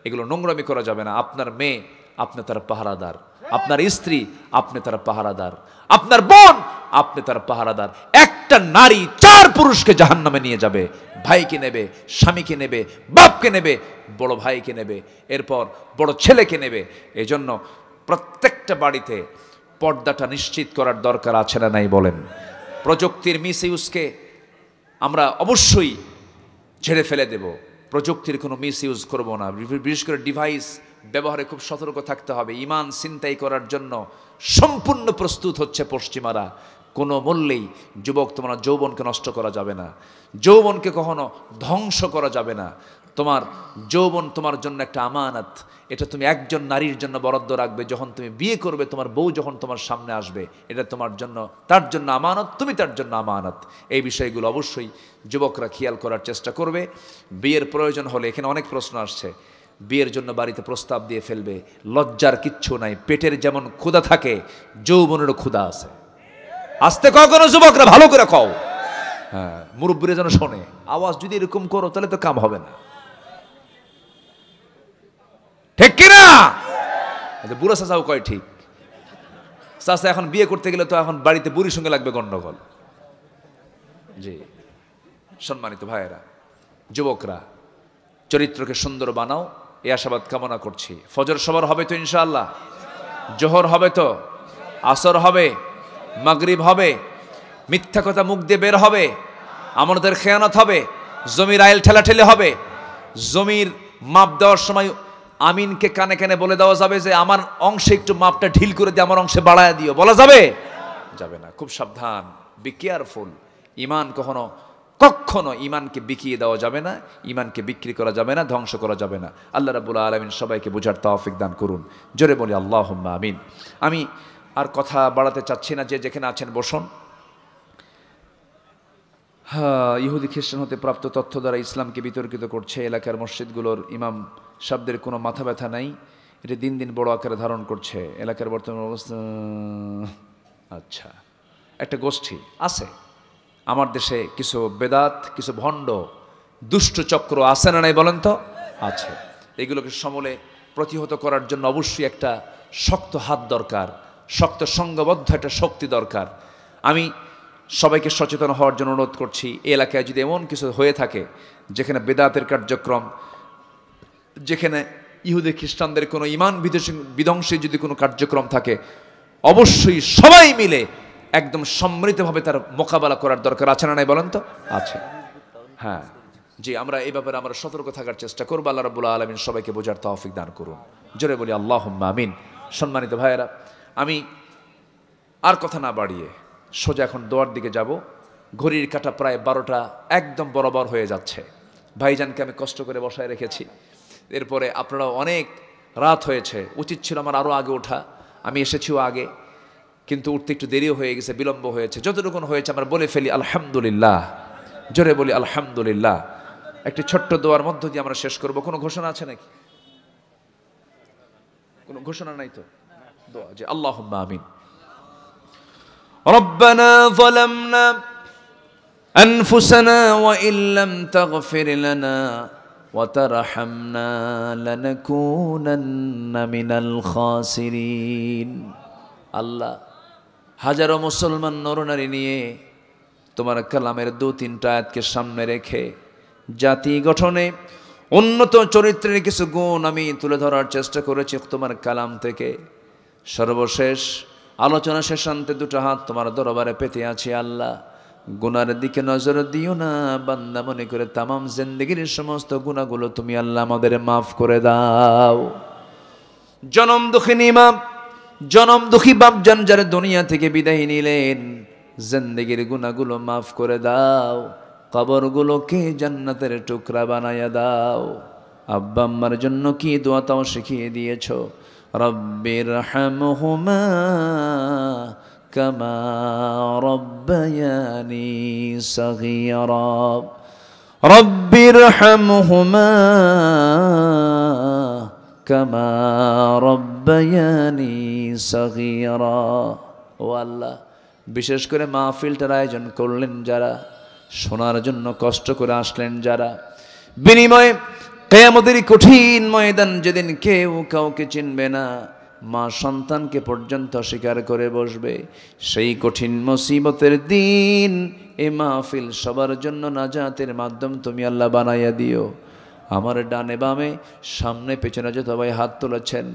এগুলো নোংরামি করা যাবে না। আপনার মেয়ে, আপনি তার পাহারাদার। আপনার স্ত্রী, আপনি তার পাহারাদার। আপনার বোন, আপনি তার পাহারাদার। একটা নারী 4 পুরুষকে জাহান্নামে নিয়ে যাবে। ভাইকে নেবে, স্বামীকে নেবে, বাপকে নেবে, বড় ভাইকে নেবে, এরপর বড় ছেলেকে নেবে। এজন্য প্রত্যেকটা বাড়িতে পর্দাটা নিশ্চিত করার দরকার আছে না নাই বলেন? প্রযুক্তির মিসইউজকে আমরা অবশ্যই ঝেড়ে ফেলে দেব। প্রযুক্তির কোনো মিসইউজ করব না। বিশেষ করে ডিভাইস ব্যবহারে খুব সতর্ক থাকতে হবে। ঈমান ছিনতাই করার জন্য সম্পূর্ণ প্রস্তুত হচ্ছে পশ্চিমারা। কোনো মূল্যেই যুবক, তোমরা যৌবনকে নষ্ট করা যাবে না, যৌবনকে কখনো ধ্বংস করা যাবে না। তোমার যৌবন তোমার জন্য একটা আমানত। এটা তুমি একজন নারীর জন্য বরাদ্দ রাখবে। যখন তুমি বিয়ে করবে, তোমার বউ যখন তোমার সামনে আসবে, এটা তোমার জন্য, তার জন্য আমানত, তুমি তার জন্য আমানত। এই বিষয়গুলো অবশ্যই যুবকরা খেয়াল করার চেষ্টা করবে। বিয়ের প্রয়োজন হলে, এখানে অনেক প্রশ্ন আসছে, বিয়ের জন্য বাড়িতে প্রস্তাব দিয়ে ফেলবে। লজ্জার কিচ্ছু নাই। পেটের যেমন ক্ষুধা থাকে, যৌবনেরও ক্ষুধা আছে। আস্তে কখনো যুবকরা, ভালো করে কও। হ্যাঁ, মুরব্বীরা যেন শোনে। আওয়াজ যদি এরকম করো তাহলে তো কাম হবে না, ঠিক কিনা? বুড়া চাচাও কয় ঠিক। চাচা এখন বিয়ে করতে গেলে তো এখন বাড়িতে বুড়ির সঙ্গে লাগবে গন্ডগোল। জি, সম্মানিত ভাইয়েরা, যুবকরা চরিত্রকে সুন্দর বানাও, এই আশাবাদ কামনা করছি। ফজর সবার হবে তো ইনশাআল্লাহ? জোহর হবে তো? আসর হবে? মাগরিব হবে? মিথ্যা কথা মুখ দিয়ে বের হবে? আমাদের খেয়ানত হবে? জমির আইল ঠেলাঠেলি হবে? জমির মাপ দেওয়ার সময় আমিনকে কানে কানে বলে দেওয়া যাবে যে আমার অংশে একটু মাপটা ঢিল করে দিয়ে আমার অংশে বাড়ায় দিও, বলা যাবে? যাবে না। খুব সাবধান, বি কেয়ারফুল। ঈমান কখনো ঈমানকে বিকিয়ে দেওয়া যাবে না, ঈমানকে বিক্রি করা যাবে না, ধ্বংস করা যাবে না। আল্লাহ রাব্বুল আলামিন সবাইকে বোঝার তৌফিক দান করুন। জোরে বলি আল্লাহুম্মা আমিন। আমি আর কথা বাড়াতে চাচ্ছি না, যে যেখানে আছেন বসুন। হ্যাঁ, ইহুদি খ্রিস্টান হতে প্রাপ্ত তথ্য দ্বারা ইসলামকে বিতর্কিত করছে। এলাকার মসজিদগুলোর ইমাম শব্দের কোনো মাথা ব্যথা নাই, এটি দিন দিন বড় আকারে ধারণ করছে। এলাকার বর্তমান অবস্থা, আচ্ছা, একটা গোষ্ঠী আছে আমার দেশে, কিছু বেদাত, কিছু ভণ্ড দুষ্ট চক্র আছে না নাই বলেন তো? আছে। এগুলোকে সমূলে প্রতিহত করার জন্য অবশ্যই একটা শক্ত হাত দরকার, শক্ত সংঘবদ্ধ একটা শক্তি দরকার। আমি সবাইকে সচেতন হওয়ার জন্য অনুরোধ করছি, এই এলাকায় যদি এমন কিছু হয়ে থাকে যেখানে বেদাতের কার্যক্রম, যেখানে ইহুদি খ্রিস্টানদের কোনো ইমান বিধ্বংসী যদি কোনো কার্যক্রম থাকে, অবশ্যই সবাই মিলে একদম সম্মিলিতভাবে তার মোকাবেলা করার দরকার আছে না নাই বলেন তো? আছে। হ্যাঁ জি, আমরা এই ব্যাপারে আমরা সতর্ক থাকার চেষ্টা করবো। আল্লাহ রাব্বুল আলামিন সবাইকে বোঝার তৌফিক দান করুন। জোরে বলি আল্লাহুম্মা আমিন। সম্মানিত ভাইয়েরা, আমি আর কথা না বাড়িয়ে সোজা এখন দোয়ার দিকে যাব। ঘড়ির কাঁটা প্রায় 12টা একদম বরাবর হয়ে যাচ্ছে। ভাইজানকে আমি কষ্ট করে বসায় রেখেছি, এরপরে আপনারাও অনেক রাত হয়েছে, উচিত ছিল আমার আরও আগে ওঠা। আমি এসেছিও আগে, কিন্তু উঠতে একটু দেরিও হয়ে গেছে, বিলম্ব হয়েছে। যতটুকুন হয়েছে আমরা বলে ফেলি আলহামদুলিল্লাহ। জোরে বলি আলহামদুলিল্লাহ। একটি ছোট্ট দোয়ার মধ্য দিয়ে আমরা শেষ করব। কোনো ঘোষণা আছে নাকি? কোনো ঘোষণা নাই তো? দোয়া যে আল্লাহুম্মা আমিন। রব্বানা যালামনা আনফুসানা ওয়া ইল্লাম তাগফির লানা ওয়া তারহামনা লানাকুনান্না মিনাল খাসিরিন। আল্লাহ, হাজারো মুসলমান নরনারী নিয়ে তোমার কালামের 2-3টা আয়াতকে সামনে রেখে জাতি গঠনে উন্নত চরিত্রের কিছু গুণ আমি তুলে ধরার চেষ্টা করেছি তোমার কালাম থেকে। সর্বশেষ আলোচনা শেষান্তে 2টা হাত তোমার দরবারে পেতে আছি। আল্লাহ, গুনার দিকে নজর দিও না, বান্দা মনে করে তামাম জিন্দেগির সমস্ত গুনাহগুলো তুমি আল্লাহ আমাদের মাফ করে দাও। জনম দুঃখিনী মা, জনম দুঃখী বাপজান যারা দুনিয়া থেকে বিদায় নিলেন, জিন্দেগির গুনাহগুলো মাফ করে দাও, কবরগুলোকে জান্নাতের টুকরা বানায়া দাও। আব্বা আম্মার জন্য কি দোয়া তাও শিখিয়ে দিয়েছো। রব্বির হামহুমা কামা রব্বায়ানি সগীরা, রব্বির হামহুমা কামা রব্বায়ানি সগীরা। ও আল্লাহ, বিশেষ করে মাহফিলটার আয়োজন করলেন যারা, শোনার জন্য কষ্ট করে আসলেন যারা, বিনিময়ে কিয়ামতের কঠিন ময়দান যেদিন কেউ কাউকে চিনবে না, মা সন্তানকে পর্যন্ত স্বীকার করে বসবে, সেই কঠিন মুসিবতের দিন এই মাহফিল সবার জন্য নাজাতের মাধ্যম তুমি আল্লাহ বানাইয়া দিও। আমার ডানে বামে সামনে পেছনে যত ভাই হাত তুলেছেন,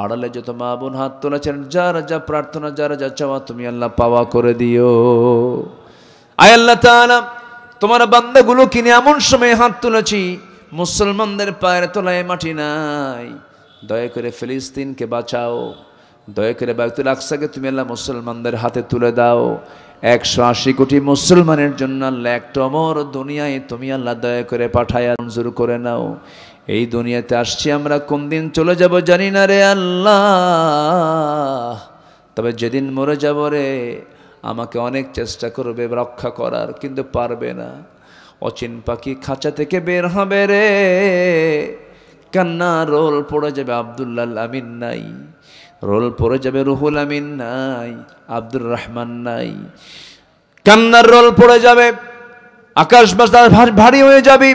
আড়ালে যত মা বোন হাত তুলেছেন, যারা যা প্রার্থনা, যারা যা চাওয়া তুমি আল্লাহ পাওয়া করে দিও। আয় আল্লাহ তাআলা, তোমার বান্দাগুলো কিনে এমন সময় হাত তুলেছি মুসলমানদের পায়ের তলায় মাটি নাই। দয়া করে ফিলিস্তিনকে বাঁচাও, দয়া করে বাইতুল আকসাকে তুমি আল্লাহ মুসলমানদের হাতে তুলে দাও। 180 কোটি মুসলমানের জন্য আল্লাহ একটা অমর দুনিয়ায় তুমি আল্লাহ দয়া করে পাঠায় মঞ্জুর করে নাও। এই দুনিয়াতে আসছি আমরা, কোন দিন চলে যাব জানি না রে আল্লাহ, তবে যেদিন মরে যাব রে, আমাকে অনেক চেষ্টা করবে রক্ষা করার, কিন্তু পারবে না। অচিন পাখি খাঁচা থেকে বের হবে রে, কান্না রোল পড়ে যাবে, আব্দুল্লাহ আমিন নাই, রোল পড়ে যাবে রুহুল আমিন নাই, আব্দুর রহমান নাই, কান্নার রোল পড়ে যাবে, আকাশ বাতাস ভারী হয়ে যাবে,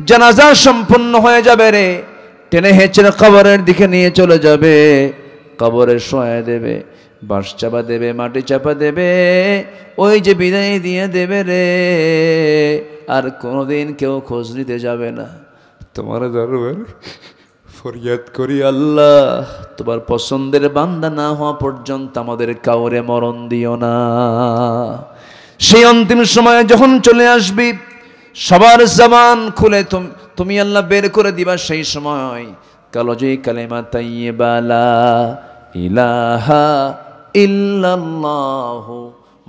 জানাজা সম্পন্ন হয়ে যাবে রে, টেনে হেঁচড়ে কবরের দিকে নিয়ে চলে যাবে, কবরে শোয়া দেবে, বাঁশ চাপা দেবে, মাটি চাপা দেবে, ওই যে বিদায় দিয়ে দেবে রে, আর কোনোদিন কেউ খোঁজ নিতে যাবে না। তোমার দরবারে ফরিয়াদ করি আল্লাহ, তোমার পছন্দের বান্দা না হওয়া পর্যন্ত আমাদের কাউরে মরণ দিও না। সেই অন্তিম সময়ে যখন চলে আসবি, সবার জবান খুলে তুমি আল্লাহ বের করে দিবা, সেই সময় কালজয়ী কালেমা তাইয়্যিবা লা ইলাহা ইল্লাল্লাহু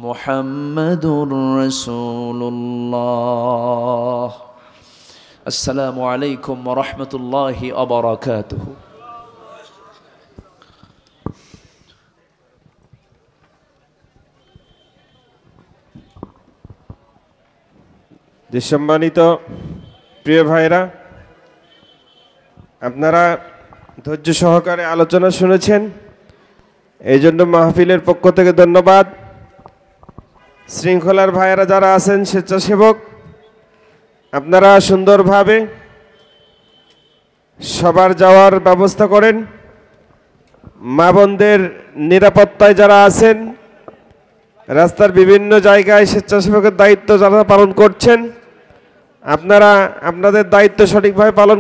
মুহাম্মাদুর রাসূলুল্লাহ। আসসালামু আলাইকুম ওয়া রাহমাতুল্লাহি ওয়া বারাকাতুহু। যে সম্মানিত প্রিয় ভাইরা, আপনারা ধৈর্য সহকারে আলোচনা শুনেছেন, এই জন্য মাহফিলের পক্ষ থেকে ধন্যবাদ। শৃঙ্খলার ভাইয়েরা যারা আছেন স্বেচ্ছাসেবক, আপনারা সুন্দরভাবে সবার যাওয়ার ব্যবস্থা করেন। মা বোনদের নিরাপত্তায় যারা আছেন, রাস্তার বিভিন্ন জায়গায় স্বেচ্ছাসেবকের দায়িত্ব যারা পালন করছেন, আপনারা আপনাদের দায়িত্ব সঠিকভাবে পালন